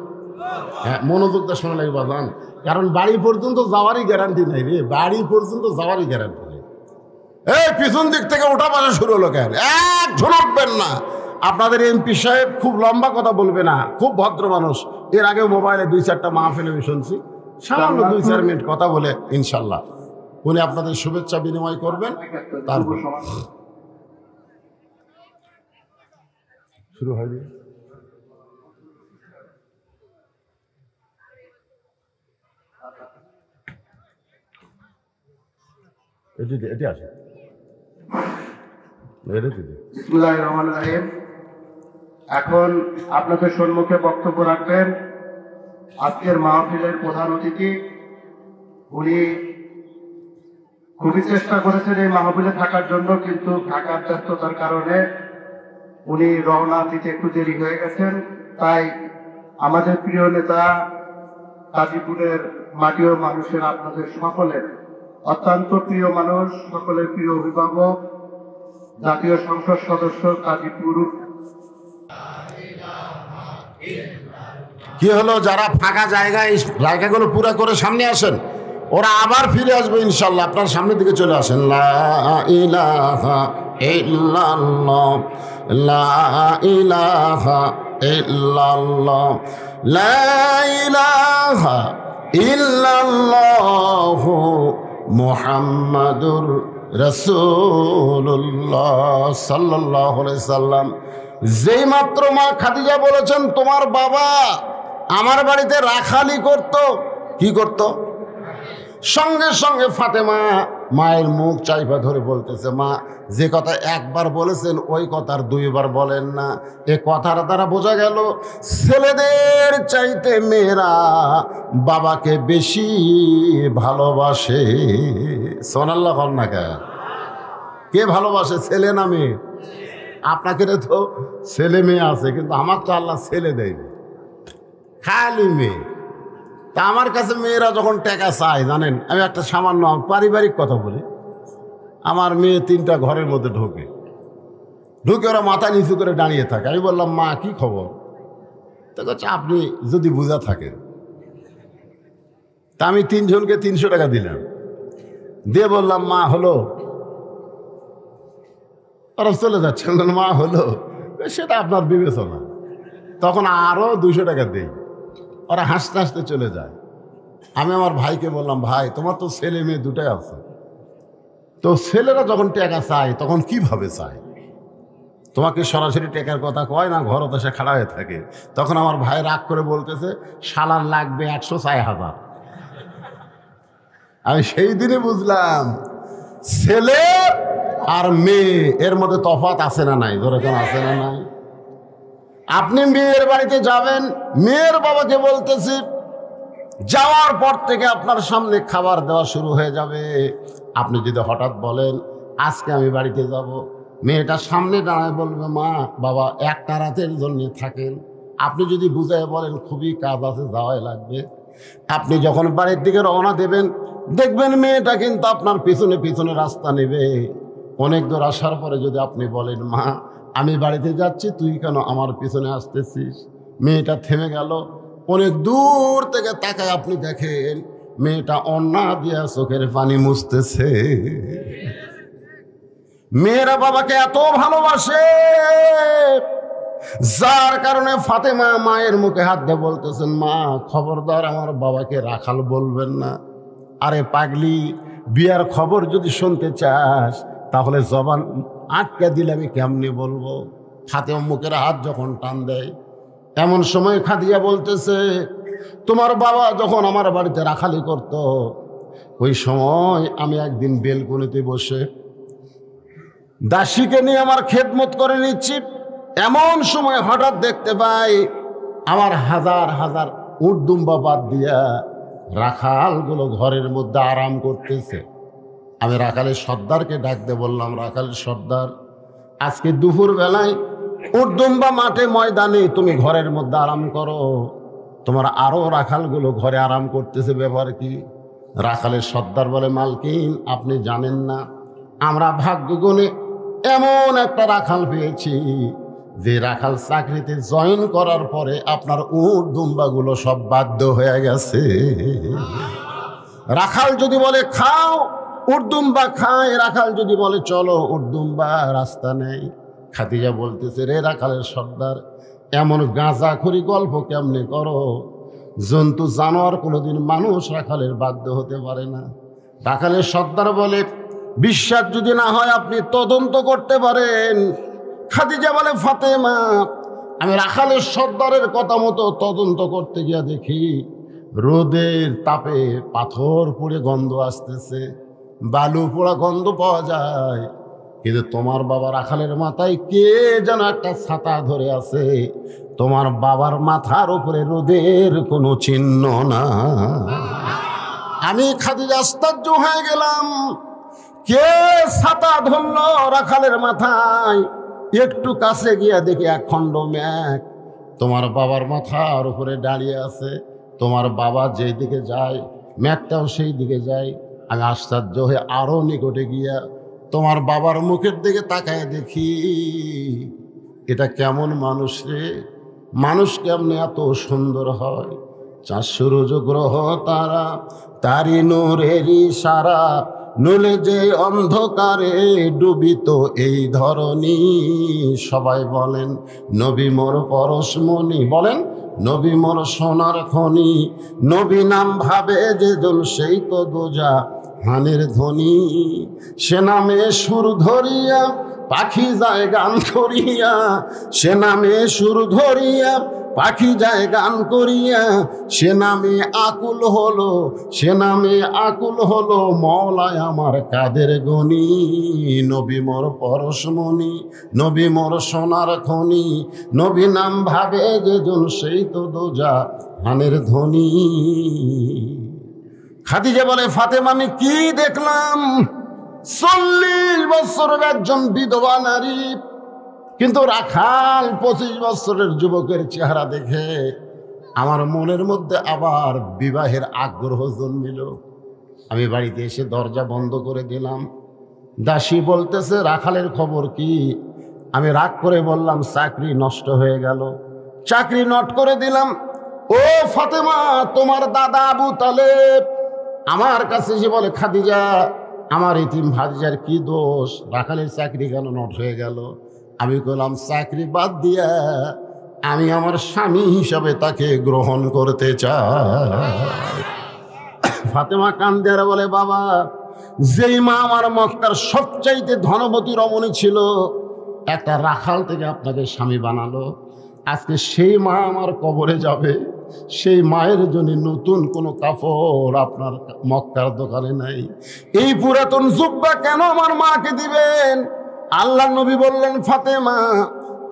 হ্যাঁ, মনোযোগটা শোনা লাগবে বাজান, কারণ বাড়ি পর্যন্ত যাওয়ারই গ্যারান্টি নাই রে, বাড়ি পর্যন্ত যাওয়ারই গ্যারান্টি নেই। এই পিছন দিক থেকে ওঠা বসা শুরু হলো কেন? একজন উঠবেন না। আপনাদের এমপি সাহেব খুব লম্বা কথা বলবে না, খুব ভদ্র মানুষ। এর আগে মোবাইলে 2-4টা মাহফিলে আমি শুনছি, সামান্য 2-4 মিনিট কথা বলে ইনশাল্লাহ উনি আপনাদের শুভেচ্ছা বিনিময় করবেন। তারপর শুরু হয়নি। এটি আছে, বিসমিল্লাহির রহমানির রহিম। এখন আপনাদের সম্মুখে বক্তব্য রাখবেন আজকের মাহফিলের প্রধান অতিথি। উনি খুবই চেষ্টা করেছেন এই মাহফিলে থাকার জন্য, কিন্তু ঢাকার ব্যস্ততার কারণে উনি রওনা দিতে একটু দেরি হয়ে গেছেন। তাই আমাদের প্রিয় নেতা, গাজীপুরের মাটি ও মানুষের, আপনাদের সকলের অত্যন্ত প্রিয় মানুষ, সকলের প্রিয় অভিভাবক, জাতীয় সংসদ সদস্য গাজীপুর। কি হলো, যারা ফাঁকা জায়গাগুলো পুরো করে সামনে আসেন, ওরা আবার ফিরে আসবে ইনশাল্লাহ। আপনার সামনের দিকে চলে আসেন। লা ইলাহা ইল্লাল্লাহ, লা ইলাহা ইল্লাল্লাহ, লা ইলাহা ইল্লাল্লাহ মুহাম্মাদুর রাসূলুল্লাহ সাল্লাল্লাহু আলাইহি সাল্লাম। যেই মাত্র মা খাদিজা বলেছেন তোমার বাবা আমার বাড়িতে রাখালি করত, কি করত, সঙ্গে সঙ্গে ফাতেমা মায়ের মুখ চাইপা ধরে বলতেছে, মা যে কথা একবার বলেছেন ওই কথার 2বার বলেন না। এ কথার দ্বারা বোঝা গেল ছেলেদের চাইতে মেয়েরা বাবাকে বেশি ভালোবাসে। সোনাল্লাহ না, কে ভালোবাসে, ছেলে না মেয়ে? আপনাকে তো ছেলে মেয়ে আছে, কিন্তু আমার তো আল্লাহ ছেলে দেয়নি, খালি মেয়ে। তা আমার কাছে মেয়েরা যখন টাকা চায়, জানেন, আমি একটা সামান্য পারিবারিক কথা বলি। আমার মেয়ে 3টা ঘরের মধ্যে ঢুকে ওরা মাথা নিচু করে দাঁড়িয়ে থাকে। আমি বললাম, মা কি খবর? তো বলছে, আপনি যদি বুঝা থাকেন। তা আমি 3 জনকে 300 টাকা দিলাম, দিয়ে বললাম, মা হলো? ওরা চলে যাচ্ছে, মা হলো, সেটা আপনার বিবেচনা। তখন আরও 200 টাকা দেই, ওরা হাসতে হাসতে চলে যায়। আমি আমার ভাইকে বললাম, ভাই তোমার তো ছেলে মেয়ে 2টাই আছে, তো ছেলেরা যখন টাকা চায় তখন কিভাবে চায়? তোমাকে সরাসরি টাকার কথা কয় না, ঘরত এসে খাড়া হয়ে থাকে। তখন আমার ভাই রাগ করে বলতেছে, শালার লাগবে 100-1000। আমি সেই দিনে বুঝলাম ছেলে আর মেয়ে এর মধ্যে তফাৎ আছে না নাই? যেরকম আছে না নাই? আপনি মেয়ের বাড়িতে যাবেন, মেয়ের বাবাকে বলতেছি, যাওয়ার পর থেকে আপনার সামনে খাবার দেওয়া শুরু হয়ে যাবে। আপনি যদি হঠাৎ বলেন আজকে আমি বাড়িতে যাব, মেয়েটা সামনে দাঁড়ায় বলবে, মা বাবা একটা রাতের জন্য থাকেন। আপনি যদি বুঝায় বলেন খুবই কাজ আছে, যাওয়াই লাগবে, আপনি যখন বাড়ির দিকে রওনা দেবেন দেখবেন মেয়েটা কিন্তু আপনার পিছনে পিছনে রাস্তা নেবে। অনেক দূর আসার পরে যদি আপনি বলেন, মা আমি বাড়িতে যাচ্ছি, তুই কেন আমার পিছনে আসতেছিস? মেয়েটা থেমে গেল। অনেক দূর থেকে তাকায় আপনি দেখেন মেয়েটা অন্না দিয়া চোখের পানি মুছতেছে। মেয়েরা বাবাকে এত ভালোবাসে, যার কারণে ফাতেমা মায়ের মুখে হাত দিয়ে বলতেছেন, মা খবরদার আমার বাবাকে রাখাল বলবেন না। আরে পাগলি, বিয়ার খবর যদি শুনতে চাস তাহলে জবান আটকে দিলে আমি কেমনে বলবো? ফাতেমা মুখের হাত যখন টান দেয়, এমন সময় খাদিজা বলতেছে, তোমার বাবা যখন আমার বাড়িতে রাখালি করত, ওই সময় আমি একদিন বেলকনিতে বসে দাসীকে নিয়ে আমার খেদমত করে নিচ্ছি। এমন সময় হঠাৎ দেখতে পাই আমার হাজার হাজার উটদুম্বা বাদ দিয়া রাখালগুলো ঘরের মধ্যে আরাম করতেছে। আমি রাখালের সর্দারকে ডাকতে বললাম, রাখালের সর্দার, আজকে দুপুর বেলায় উটদুম্বা মাঠে ময়দানে তুমি ঘরের মধ্যে আরাম করো, তোমার আরো রাখালগুলো ঘরে আরাম করতেছে, ব্যাপার কি? রাখালের সর্দার বলে, মালকিন আপনি জানেন না, আমরা ভাগ্যগুণে এমন একটা রাখাল পেয়েছি যে রাখাল চাকরিতে জয়েন করার পরে আপনার উট দুম্বাগুলো সব বাধ্য হয়ে গেছে। রাখাল যদি বলে খাও, উট দুম্বা খায়। রাখাল যদি বলে চলো, উট দুম্বা রাস্তা নেই। খাদিজা বলতেছে, রে রাখালের সর্দার, এমন গাঁজাখুরি গল্প কেমনে করো? জন্তু জানোয়ার কোনোদিন মানুষ রাখালের বাধ্য হতে পারে না। রাখালের সর্দার বলে, বিশ্বাস যদি না হয় আপনি তদন্ত করতে পারেন। খাদিজা বলে, ফাতেমা আমি রাখালের সর্দারের কথা মতো তদন্ত করতে গিয়া দেখি রোদের তাপে পাথর পুড়ে গন্ধ আসতেছে, বালু পোড়া গন্ধ পাওয়া যায়, কিন্তু তোমার বাবা রাখালের মাথায় কে যেন একটা ছাতা ধরে আছে। তোমার বাবার মাথার উপরে রোদের কোনো চিহ্ন না। আমি খাদিজা আশ্চর্য হয়ে গেলাম, কে ছাতা ধরল রাখালের মাথায়? একটু কাছে গিয়া দেখি এক খণ্ড মেঘ তোমার বাবার মাথার উপরে দাঁড়িয়ে আছে। তোমার বাবা যেই দিকে যায় মেঘটাও সেই দিকে যায়। আমি আশ্চর্য হয়ে আরো নিকটে গিয়া তোমার বাবার মুখের দিকে তাকায় দেখি, এটা কেমন মানুষ রে? মানুষ কেমনে এত সুন্দর হয়? 400 রোজ গ্রহ তারা, তারি নূরেরই সারা, নলে যে অন্ধকারে ডুবিত এই ধরনী। সবাই বলেন নবী মোর পরশমণি, বলেন নবী মোর সোনার খনি। নবী নাম ভাবে যে জন সেই তো দোজা হানের ধ্বনি। সে নামে সুর ধরিয়া পাখি যায় গান করিয়া, সে নামে সুর ধরিয়া পাখি যায় গান করিয়া। সে নামে আকুল হলো, সে নামে আকুল হলো মওলায় আমার কাদের গনি। নবী মোর পরশমণি, নবী মোর সোনার খনি। নবী নাম ভাবে যে জন সেই তো দোজা হানের ধ্বনি। খাদিজা বলে, ফাতেমা আমি কি দেখলাম? 40 বছরের একজন বিধবা নারী, কিন্তু রাখাল 25 বছরের যুবকের চেহারা দেখে আমার মনের মধ্যে আবার বিবাহের আগ্রহ জন্মিল। আমি বাড়িতে এসে দরজা বন্ধ করে দিলাম। দাসী বলতেছে, রাখালের খবর কি? আমি রাগ করে বললাম, চাকরি নষ্ট হয়ে গেল। চাকরি নট করে দিলাম। ও ফাতেমা, তোমার দাদা আবু তালেব আমার কাছে এসে বলে, খাদিজা আমার ইতিম ভাতিজার কি দোষ? রাখালের চাকরি কেন নট হয়ে গেল? আমি বললাম, চাকরি বাদ দিয়া আমি আমার স্বামী হিসাবে তাকে গ্রহণ করতে চাই। ফাতেমা কান্দে আর বলে, বাবা যেই মা আমার মক্কার সবচাইতে ধনবতী রমণী ছিল, একটা রাখাল থেকে আপনাকে স্বামী বানালো, আজকে সেই মা আমার কবরে যাবে। সেই মায়ের জন্য নতুন কোনো কাপড় আপনার মক্কার দোকানে নাই। এই পুরাতন জুব্বা কেন আমার মাকে দিবেন? আল্লাহ নবী বললেন, ফাতেমা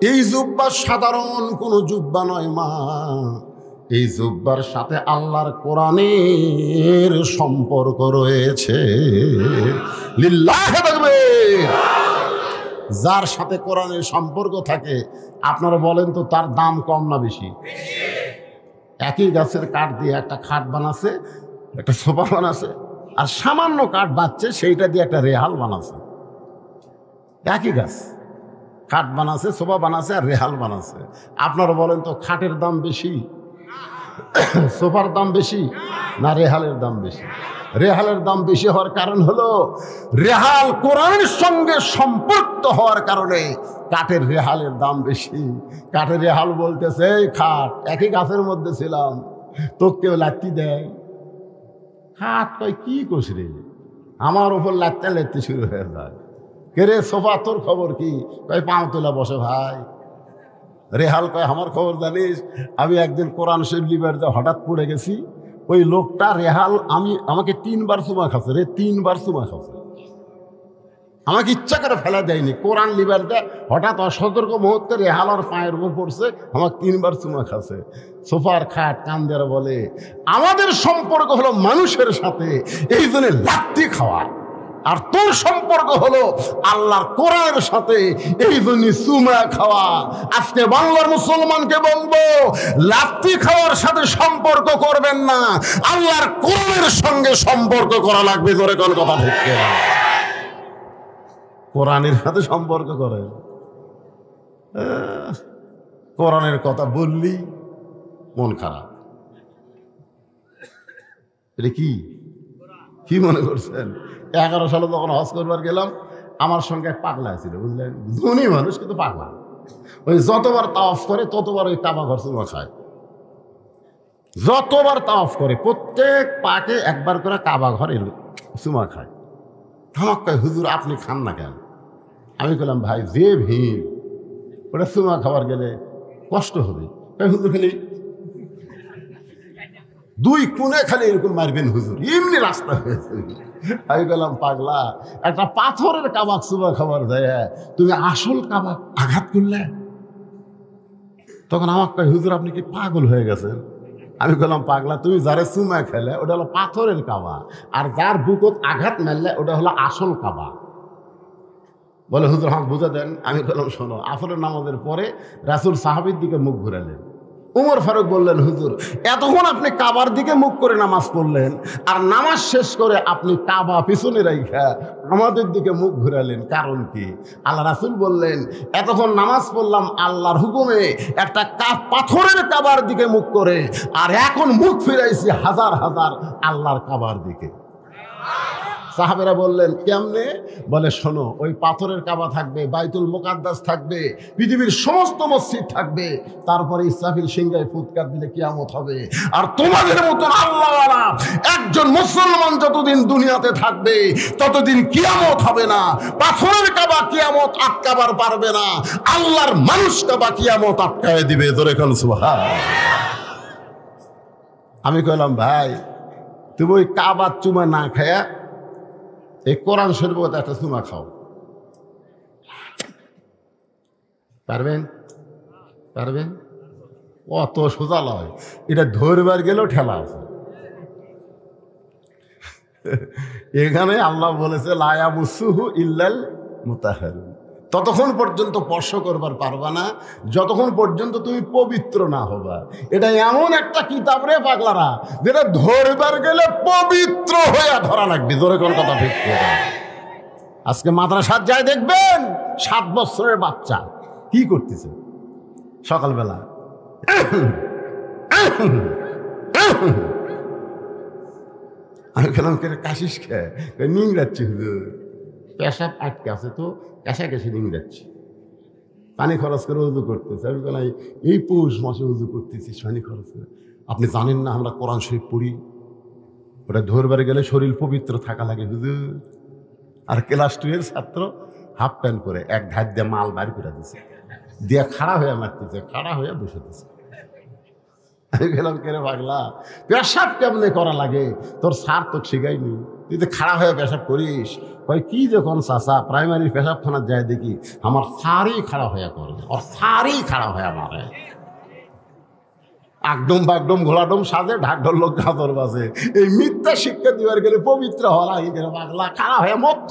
এই জুব্বা সাধারণ কোনো জুব্বা নয় মা, এই জুব্বার সাথে আল্লাহর কোরআনের সম্পর্ক রয়েছে। লিল্লাহি তাকবীর। যার সাথে কোরআনের সম্পর্ক থাকে, আপনারা বলেন তো তার দাম কম না বেশি? একই গাছের কাঠ দিয়ে একটা খাট বানাচ্ছে, একটা সোফা বানাচ্ছে, আর সামান্য কাঠ বাঁচছে সেইটা দিয়ে একটা রেহাল বানাচ্ছে। একই গাছ কাঠ বানাচ্ছে, সোফা বানাচ্ছে আর রেহাল বানাচ্ছে। আপনারা বলেন তো খাটের দাম বেশি, সোফার দাম বেশি না রেহালের দাম বেশি? রেহালের দাম বেশি হওয়ার কারণ হলো রেহাল কোরআনের সঙ্গে সম্পৃক্ত হওয়ার কারণে কাঠের রেহালের দাম বেশি। কাঠের রেহাল বলতেছে, এই খাট একই গাছের মধ্যে ছিলাম, তো কেউ লাত্তি দেয়। খাট কয় কি কোষ রে, আমার ওপর লাত্তা লেত্তি শুরু হয়ে যায়। কে রে সোফা তোর খবর কি? কয় পাও তোলা বসে ভাই। রেহাল কয় আমার খবর জানিস? আমি একদিন কোরআন শরীফ লিবার হঠাৎ পড়ে গেছি, ওই লোকটা রেহাল আমাকে 3 বার চুমা খাচ্ছে রে, 3 বার চুমা খাচ্ছে। আমাকে ইচ্ছা করে ফেলা দেয়নি, কোরআন লিবার দেয় হঠাৎ অসতর্ক মুহূর্তে রেহাল আর পায়ের উপর পড়ছে, আমাকে 3 বার চুমা খাচ্ছে। সোফার খাট কান্দের বলে, আমাদের সম্পর্ক হলো মানুষের সাথে, এই জন্য লাত্তি খাওয়া। আর তোর সম্পর্ক হলো আল্লাহর কোরআনের সাথে। এই জন্য চুমা খাওয়া। আজকে বাংলার মুসলমানকে বলবো, লাত্তি খাওয়ার সাথে সম্পর্ক করবেন না, আল্লাহর কোরআনের সঙ্গে সম্পর্ক করা লাগবে। জোরে কোন কথা ঠিক কিনা? কোরআনের সাথে সম্পর্ক করেন। কোরআনের কথা বললি মন খারাপ। এটা কি মনে করছেন? 11 সালে যখন হজ করবার গেলাম, আমার সঙ্গে এক পাগলা ছিল, বুঝলেন? ধনী মানুষ কিন্তু পাগলা। ওই যতবার তাওয়াফ করে ততবার ওই কাবা ঘর চুমা খায়। যতবার তাওয়াফ করে প্রত্যেক পাকে একবার করে কাবা ঘরে চুমা খায়। আমাকে কয়, হুজুর আপনি খান না কেন? আমি বললাম, ভাই যে ভিড়, ওটা চুমা খাবার গেলে কষ্ট হবে। হুজুর খালি 2 কোণে খালি এরকম মারবেন হুজুর, এমনি রাস্তা হয়েছে। আমি বললাম, পাগলা, একটা পাথরের কাবাক চুমা খাবার যায়, তুমি আসল কাবাক আঘাত করলে? তখন আমাকে কয়, হুজুর আপনি কি পাগল হয়ে গেছেন? আমি বললাম, পাগলা, তুমি যারে চুমা খেলে ওটা হলো পাথরের কাবা, আর যার বুকত আঘাত মারলে ওটা হলো আসল কাবা। বলে, হুজুর আমাকে বুঝা দেন। আমি বললাম, শোনো, আসরের নামাজের পরে রাসূল সাহাবীর দিকে মুখ ঘুরালেন। উমর ফারুক বললেন, হুজুর এতক্ষণ আপনি কাবার দিকে মুখ করে নামাজ পড়লেন, আর নামাজ শেষ করে আপনি কাবা পিছনে রাইখা আমাদের দিকে মুখ ঘুরালেন, কারণ কি? আল্লাহ রাসূল বললেন, এতক্ষণ নামাজ পড়লাম আল্লাহর হুকুমে একটা পাথরের কাবার দিকে মুখ করে, আর এখন মুখ ফিরাইছি হাজার হাজার আল্লাহর কাবার দিকে। সাহাবেরা বললেন, কেমনে? বলে, শোনো, ওই পাথরের কাবা থাকবে, বাইতুল মুকাদ্দাস থাকবে, পৃথিবীর সমস্ত মসজিদ থাকবে, তারপরে ইসরাফিল সিংহায় ফুৎকার দিলে কিয়ামত হবে। আর তোমাদের মতন আল্লাহওয়ালা একজন মুসলমান যতদিন দুনিয়াতে থাকবে ততদিন কিয়ামত হবে না। পাথরের কাবা কিয়ামত আটকাবার পারবে না, আল্লাহর মানুষ কাবা কিয়ামত আটকায় দিবে। জোরে কোন সুবহান। আমি কইলাম, ভাই তুমি ওই কাবার চুমা না খায়া এই কোরআন শরীফে একটা চুমা খাও, পারবেন? অত সোজা লয়, এটা ধরবার গেলেও ঠেলা আছে। এখানে আল্লাহ বলেছে, লা ইয়ামুসুহু ইল্লাল মুতাহহারুন। ততক্ষণ পর্যন্ত স্পর্শ করবার পারবা না যতক্ষণ পর্যন্ত তুমি পবিত্র না হবা। এটা এমন একটা কিতাব রে পাগলারা, যেটা ধরবার গেলে পবিত্র হয়ে ধরা লাগবে। জোরে কোন কথা ঠিক করে? আজকে মাদ্রাসার যায় দেখবেন 7 বছরের বাচ্চা কি করতেছে সকালবেলা, আমি খেলাম কে কাশিস খেয়ে নিংড়াচ্ছি, হুজুর পেশাব আটকে আছে তো কাশাকাশি নিংড়াচ্ছি, পানি খরচ করে উজু করতেছে। আমি বললাম, এই পৌষ মাসে উজু করতেছিস পানি খরচ করে? আপনি জানেন না আমরা কোরআন শরীফ পড়ি, ওটা ধরবার গেলে শরীর পবিত্র থাকা লাগে হুজুর। আর ক্লাস 2 এর ছাত্র হাফ প্যান্ট করে এক ধার দিয়ে মাল বার করে দিছে, দিয়ে খাড়া হয়ে মারতেছে, খাড়া হয়ে বসে দিছে। আমি গেলাম, কেন পাগলা, পেশাব কেমনে করা লাগে তোর স্যার তো শিখাইনি, তুই তো খাড়া হয়ে পেশাব করিস? কয়, কি যখন চাষা প্রাইমারি পেশাবখানার যায় দেখি আমার স্যারই খাড়া হয়ে করে, ওর স্যারই খাড়া হয়ে মারে, একদম বাগডম ঘোলাডম সাজে ঢাকঢোল লোক গাদর বাজে। এই মিথ্যা শিক্ষা দিবার গেলে পবিত্র হওয়া লাগে কেন পাগলা? খাড়া হয়ে মত।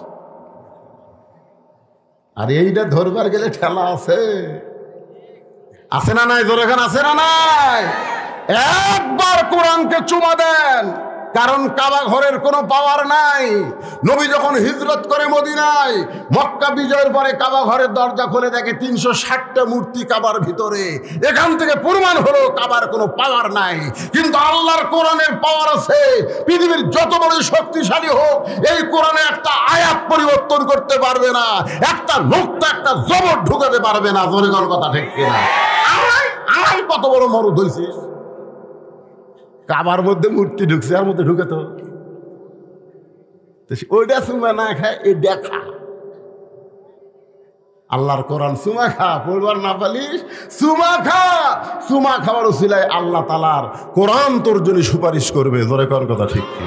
আর এইটা ধরবার গেলে ঠেলা আছে না নাই? জোরে খান, আছে না নাই? একবার কোরআনকে চুমা দেন, কারণ কাবা ঘরের কোনো পাওয়ার নাই। নবী যখন হিজরত করে মদিনায়, মক্কা বিজয়ের পরে কাবা ঘরের দরজা খুলে দেখে 360টা মূর্তি কাবার ভিতরে। এখান থেকে প্রমাণ হলো কাবার কোনো পাওয়ার নাই, কিন্তু আল্লাহর কোরআনের পাওয়ার আছে। পৃথিবীর যত বড় শক্তিশালী হোক, এই কোরআনে একটা আয়াত পরিবর্তন করতে পারবে না, একটা নোক্তা, একটা জবর ঢুকাতে পারবে না। জোরে কোন কথা ঠিক কিনা? আড়াই কত বড় মরুদ হয়েছে, কাবার মধ্যে মূর্তি ঢুকছে, আর মধ্যে ঢুকে তো ওইটা চুমা না খায়, এই দেখা আল্লাহর কোরআন চুমা খা, পড়বার না পালিস চুমা খা। চুমা খাওয়ার উসিলায় আল্লাহ তাআলার কোরআন তোর জন্য সুপারিশ করবে। জোরে কর কথা ঠিক কি?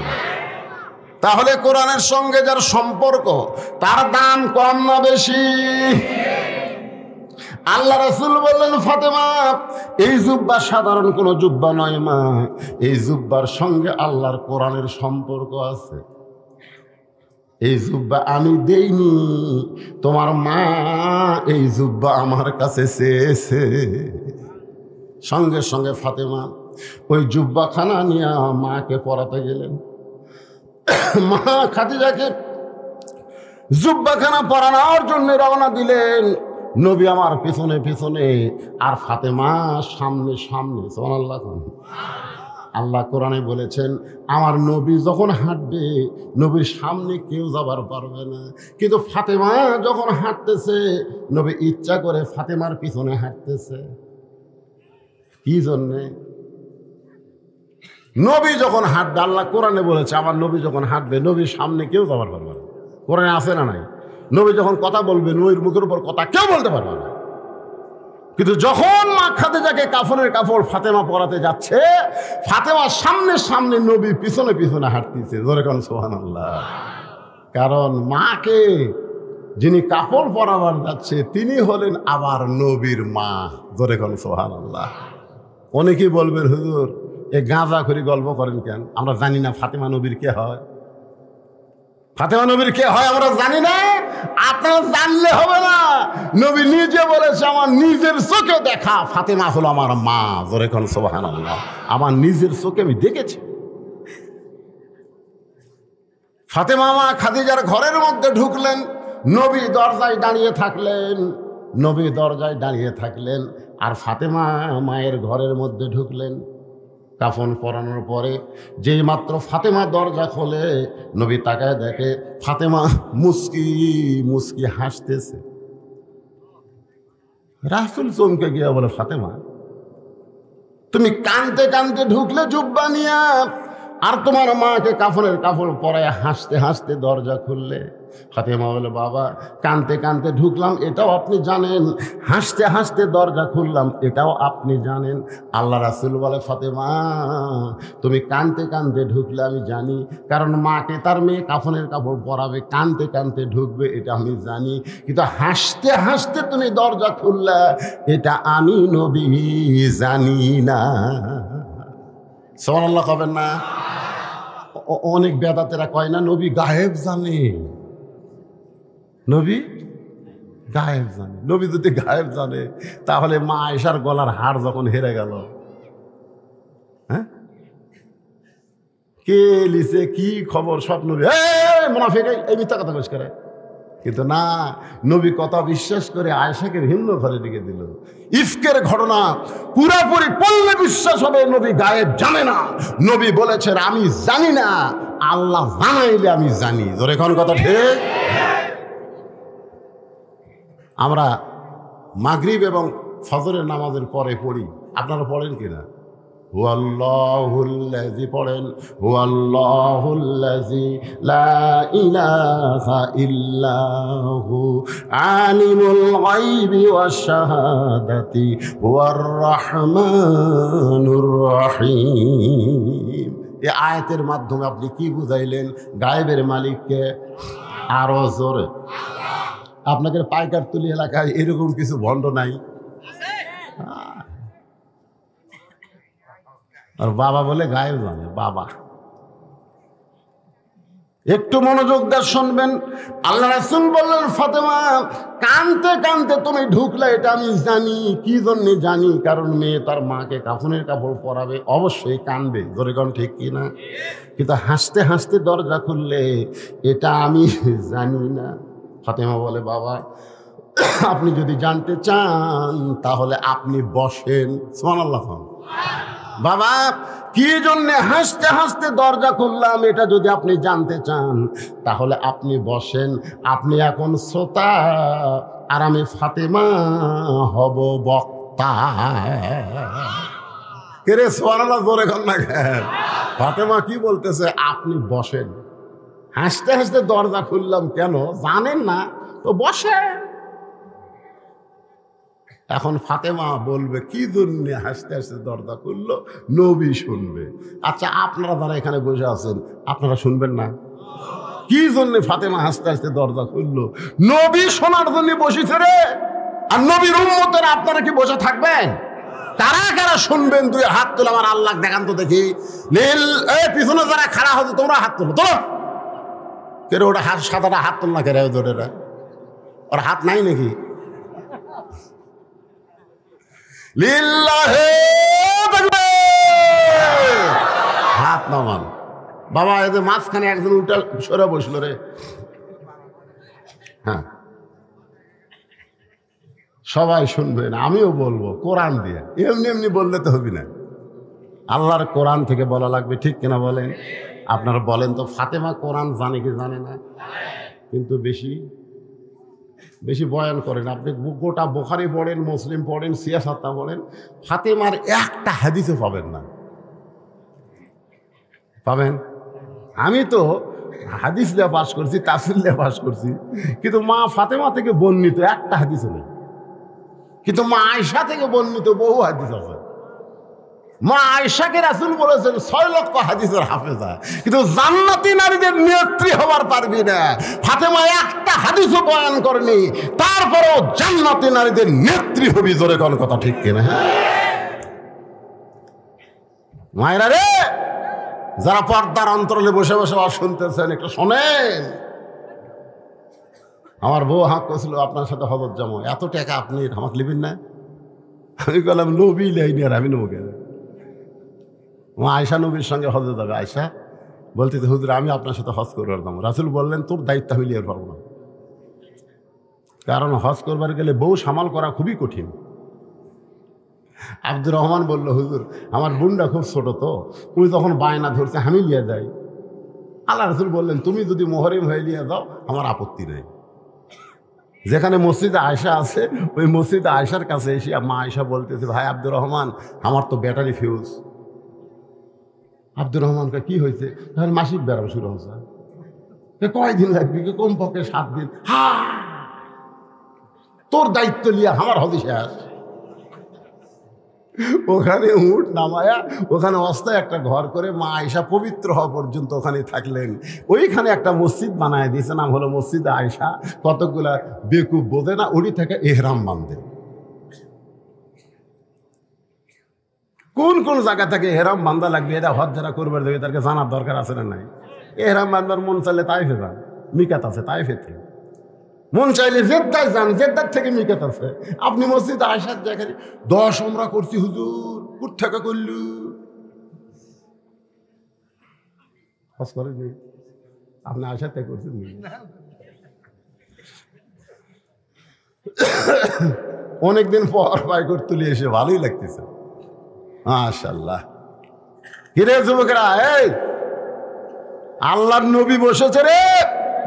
তাহলে কোরআনের সঙ্গে যার সম্পর্ক, তার দাম কম না বেশি? আল্লাহ রাসূল বললেন, ফাতেমা এই জুব্বা সাধারণ কোনো জুব্বা নয় মা, এই জুব্বার সঙ্গে আল্লাহর কোরআনের সম্পর্ক আছে। এই জুব্বা আমি দেইনি, তোমার মা এই জুব্বা আমার কাছে চেয়েছে। সঙ্গে সঙ্গে ফাতেমা ওই জুব্বাখানা নিয়ে মাকে পরাতে গেলেন। মা খাদিজাকে জুব্বাখানা পরানোর জন্য রওনা দিলেন। নবী আমার পিছনে পিছনে, আর ফাতেমা সামনে সামনে। সুবহানাল্লাহ। আল্লাহ কোরআনে বলেছেন, আমার নবী যখন হাঁটবে, নবীর সামনে কেউ যাবার পারবে না। কিন্তু ফাতেমা যখন হাঁটতেছে, নবী ইচ্ছা করে ফাতেমার পিছনে হাঁটতেছে। কি জন্যে? নবী যখন হাঁটবে, আল্লাহ কোরআনে বলেছে, আমার নবী যখন হাঁটবে, নবীর সামনে কেউ যাবার পারবে না। কোরআনে আছে না নাই? নবী যখন কথা বলবে, নবীর মুখের উপর কথা কেউ বলতে পারবে না। কিন্তু যখন মা খাদিজাকে কাফনের কাপড় ফাতেমা পরাতে যাচ্ছে, ফাতেমার সামনে সামনে, নবী পিছনে পিছনে হাঁটতেছে। জোরে কোন সুবহানাল্লাহ। কারণ মাকে যিনি কাপড় পরাবার যাচ্ছে, তিনি হলেন আবার নবীর মা। জোরে কোন সুবহানাল্লাহ। অনেকেই বলবেন, হুজুর এ গাঁজা করে গল্প করেন কেন? আমরা জানি না ফাতেমা নবীর কে হয়। ফাতেমা নবীর কে হয় আমরা জানি না। আপনারা জানলে হবে না। নবী নিজে বলেছে, আমার নিজের চোখে দেখা ফাতেমা হলো আমার মা। জোরে কোন সুবহানাল্লাহ। আমার নিজের চোখে আমি দেখেছি। ফাতেমা মা খাদিজার ঘরের মধ্যে ঢুকলেন। নবী দরজায় দাঁড়িয়ে থাকলেন। নবী দরজায় দাঁড়িয়ে থাকলেন, আর ফাতেমা মায়ের ঘরের মধ্যে ঢুকলেন। কাফন পরানোর পরে যেই মাত্র ফাতেমা দরজা খোলে, নবী তাকায় দেখে ফাতেমা মুস্কি মুস্কি হাসতেছে। রাসূল চমকে গিয়া বলে, ফাতেমা তুমি কানতে কানতে ঢুকলে জুব্বা নিয়া, আর তোমার মাকে কাফনের কাপড় পরায় হাসতে হাসতে দরজা খুললে। ফাতেমা বলে, বাবা কানতে কানতে ঢুকলাম এটাও আপনি জানেন, হাসতে হাসতে দরজা খুললাম এটাও আপনি জানেন। আল্লাহ রাসূল বলে, ফাতেমা তুমি কানতে কানতে ঢুকলে আমি জানি, কারণ মাকে তার মেয়ে কাফনের কাপড় পরাবে, কানতে কানতে ঢুকবে এটা আমি জানি। কিন্তু হাসতে হাসতে তুমি দরজা খুললা, এটা আমি নবী জানি না। সুবহানাল্লাহ কবেন না? অনেক বেদাতেরা কয় না নবী গায়েব জানে। নবী গায়েব জানে। নবী যদি গায়েব জানে, তাহলে মা আয়েশার গলার হাড় যখন হেরে গেল, হ্যাঁ কে লিছে, কি খবর, সব নবী মুনাফিক এই মিথ্যা কথা কইস করে। কিন্তু না, নবী কথা বিশ্বাস করে আয়েশাকে ভিন্ন ঘরে রেখে দিল। ইফকের ঘটনা পুরাপুরি পড়লে বিশ্বাস হবে নবী গায়েব জানে না। নবী বলেছেন, আমি জানি না, আল্লাহ জানাইলে আমি জানি। জোরে কোন কথা ঠিক? আমরা মাগরিব এবং ফজরের নামাজের পরে পড়ি, আপনারা পড়েন কিনা? হুয়াল্লাহুল্লাযী পড়েন, হুয়াল্লাহুল্লাযী লা ইলাহা ইল্লাহু আলিমুল গায়বি ওয়াশ শাহাদাতি হুয়ার রাহমানুর রহিম। এই আয়াতের মাধ্যমে আপনি কি বুঝাইলেন? গায়েবের মালিককে। আরো জোরে। আপনাদের পাইকারতুলি এলাকায় এরকম কিছু ভণ্ড নাই? আর বাবা বলে গায়েব জানে। বাবা একটু মনোযোগ দিয়ে শুনবেন। আল্লাহ রাসূল বললেন, ফাতেমা কানতে কানতে তুমি ঢুকলে এটা আমি জানি। কি জন্য জানি? কারণ মেয়ে তার মাকে কাফনের কাপড় পরাবে, অবশ্যই কানবে। জোরে কোন ঠিক কিনা? কিন্তু হাসতে হাসতে দরজা খুললে এটা আমি জানি না। ফাতেমা বলে, বাবা আপনি যদি জানতে চান তাহলে আপনি বসেন। সুবহানাল্লাহ। বাবা কি জন্য হাসতে হাসতে দরজা খুললাম এটা যদি আপনি জানতে চান তাহলে আপনি বসেন। আপনি এখন শ্রোতা আর আমি ফাতেমা হব বক্তা। কেরে সুবহানাল্লাহ জোরে কর না কেন? ফাতেমা কি বলতেছে? আপনি বসেন। হাসতে হাসতে দরজা খুললাম কেন জানেন না তো বসেন। এখন ফাতেমা বলবে কি জন্য হাসতে হাসতে দরজা খুললো, নবী শুনবে। আচ্ছা আপনারা যারা এখানে বসে আছেন আপনারা শুনবেন না? কি জন্য ফাতেমা হাসতে হাসতে দরজা খুললো? নবী শোনার জন্য বসেছে রে। আর নবীর উম্মতেরা আপনারা কি বসে থাকবেন? কারা কারা শুনবেন? দুই হাত তুলে আমার আল্লাহ দেখান তো দেখি। নীল এই পিছনে যারা খাড়া হতো তোমরা হাত তুলো। তোলো কেন ওটা হাত সাদাটা হাত তোল না কেন ওরা ওর হাত নাই নাকি? লিল্লাহে তাকবীর, হাত নামান বাবা। এই যে মাঝখানে একজন উল্টা সরে বসলো রে। হ্যাঁ, সবাই শুনবেন, আমিও বলবো কোরআন দিয়ে, এমনি এমনি বললে তো হবি না, আল্লাহর কোরআন থেকে বলা লাগবে, ঠিক কিনা বলেন? আপনারা বলেন তো, ফাতেমা কোরআন জানে কি জানে না? কিন্তু বেশি বেশি বয়ান করেন। আপনি গোটা বুখারী পড়েন, মুসলিম পড়েন, সিয়াসাত্তা পড়েন, ফাতেমার একটা হাদিসও পাবেন না। পাবেন? আমি তো হাদিস দিয়ে পাস করছি, তাফসীর দিয়ে পাস করছি, কিন্তু মা ফাতেমা থেকে বর্ণিত একটা হাদিসও নেই। কিন্তু মা আয়েশা থেকে বর্ণিত বহু হাদিস আছে। মা আয়েশাকে রাসূল বলেছেন 6 লক্ষ হাদিসের হাফেজা, কিন্তু জান্নাতি নারীদের নেত্রী হবার পারবি না। ফাতেমা একটা হাদিসও বয়ান করেনি, তারপরও জান্নাতি নারীদের নেত্রী হবি। জোরে কোন কথা ঠিক কিনা? মায়েরা রে, যারা পর্দার অন্তরালে বসে বসে শুনতেছেন, একটু শোনেন। আমার বউ হাঁক করছিল আপনার সাথে হজরত যাবো, এত টাকা আপনি আমাকে নেবেন না? আমি বললাম নবী লাইনি, আর আমি নেবো কেন? মা আয়েশা নবীর সঙ্গে হজে যাবে। আয়েশা বলতেছে হুজুর আমি আপনার সাথে হজ করবার যাবো। রাসূল বললেন তোর দায়িত্ব আমি নিতে পারবো না, কারণ হজ করবার গেলে বউ সামাল করা খুবই কঠিন। আব্দুর রহমান বলল হুজুর আমার বোনটা খুব ছোট, তো উনি তখন বায়না ধরছে আমি নিয়ে যাই। আল্লাহ রাসূল বললেন তুমি যদি মোহরিম হয়ে নিয়ে যাও আমার আপত্তি নেই। যেখানে মসজিদে আয়েশা আছে, ওই মসজিদে আয়েশার কাছে এসে মা আয়েশা বলতেছে ভাই আব্দুর রহমান আমার তো ব্যাটারি ফিউজ। আব্দুর রহমানকে কি হয়েছে? মাসিক ব্যারাম শুরু হচ্ছে। কয়দিন লাগবে? কমপক্ষে 7 দিন। তোর দায়িত্ব লিয়া আমার হদি শেষ। ওখানে উঠ নামায়া ওখানে অস্থায় একটা ঘর করে মা আয়েশা পবিত্র হওয়া পর্যন্ত ওখানে থাকলেন। ওইখানে একটা মসজিদ বানায় দিয়েছে, নাম হলো মসজিদ আয়েশা। কতগুলা বেকুব বোঝে না, ওটি থেকে এহরাম বাঁধে। কোন কোন জায়গা থেকে এহরাম বান্ধা লাগবে এটা হজ যারা করবার দেবে তাদেরকে জানার দরকার আছে না নাই? এহরাম বান্ধার মন চাইলে তাইফে যান, মিকাত আছে তাইফে থেকে। মন চাইলে জেদ্দায় যান, জেদ্দার থেকে মিকাত আছে। আপনি মসজিদ আয়েশার জায়গায় 10 আমরা করছি হুজুর, কুট থেকে করলু হজ করেনি? আপনি আয়েশার থেকে করছেন? অনেকদিন পর বাইকর তুলে এসে ভালোই লাগতেছে মাশাআল্লাহ। কিরে যুবকেরা, এই আল্লাহর নবী বসেছে রে।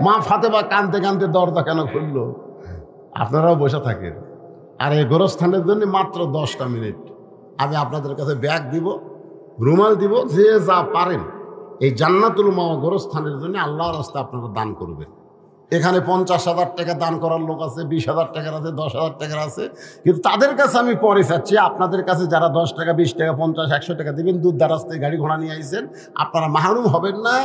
মা ফাতেমা কাঁদতে কাঁদতে দরজা কেন খুললো? আপনারাও বসে থাকেন। আর এই গোরস্থানের জন্য মাত্র 10টা মিনিট আমি আপনাদের কাছে ব্যাগ দিব, রুমাল দিব, যে যা পারেন এই জান্নাতুল মাওয়া গোরস্থানের জন্য আল্লাহর রাস্তায় আপনারা দান করবেন। এখানে 50,000 টাকা দান করার লোক আছে, 20,000 টাকার আছে, 10,000 টাকার আছে, কিন্তু তাদের কাছে আমি পরে চাচ্ছি আপনাদের কাছে যারা 10 টাকা, 20 টাকা, 50, 100 টাকা দেবেন, দূর দারাজতে গাড়ি ঘোড়া নিয়ে আইছেন, আপনারা মাহরুম হবেন না।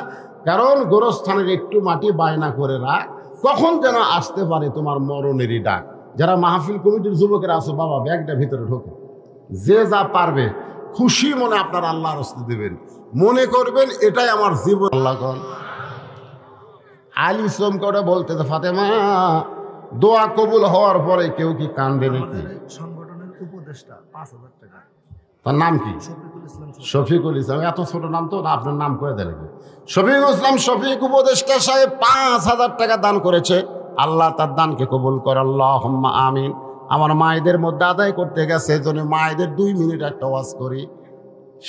কারণ গোরস্থানের একটু মাটি বায়না করে রাখ, কখন যেন আসতে পারে তোমার মরণেরই ডাক। যারা মাহফিল কমিটির যুবকেরা আছে বাবা ব্যাগটা ভিতরে ঢোকে, যে যা পারবে খুশি মনে আপনারা আল্লাহর রাস্তায় দেবেন, মনে করবেন এটাই আমার জীবন। আল্লাহ কন আলী সোমকে বলতে ফাতেমা দোয়া কবুল হওয়ার পরে কেউ কি কান্দে নাকি? সংগঠনের উপদেষ্টা 5,000 টাকা। তার নাম কি? শফিকুল ইসলাম। এত ছোট নাম তো না, আপনার নাম করে দেয় নাকি? শফিকুল ইসলাম শফিক উপদেষ্টা সাহেব 5,000 টাকা দান করেছে। আল্লাহ তার দানকে কবুল করে, আল্লাহুম্মা আমিন। আমার মায়েদের মধ্যে আদায় করতে গেছে, এই জন্য মায়েদের 2 মিনিট একটা ওয়াজ করি।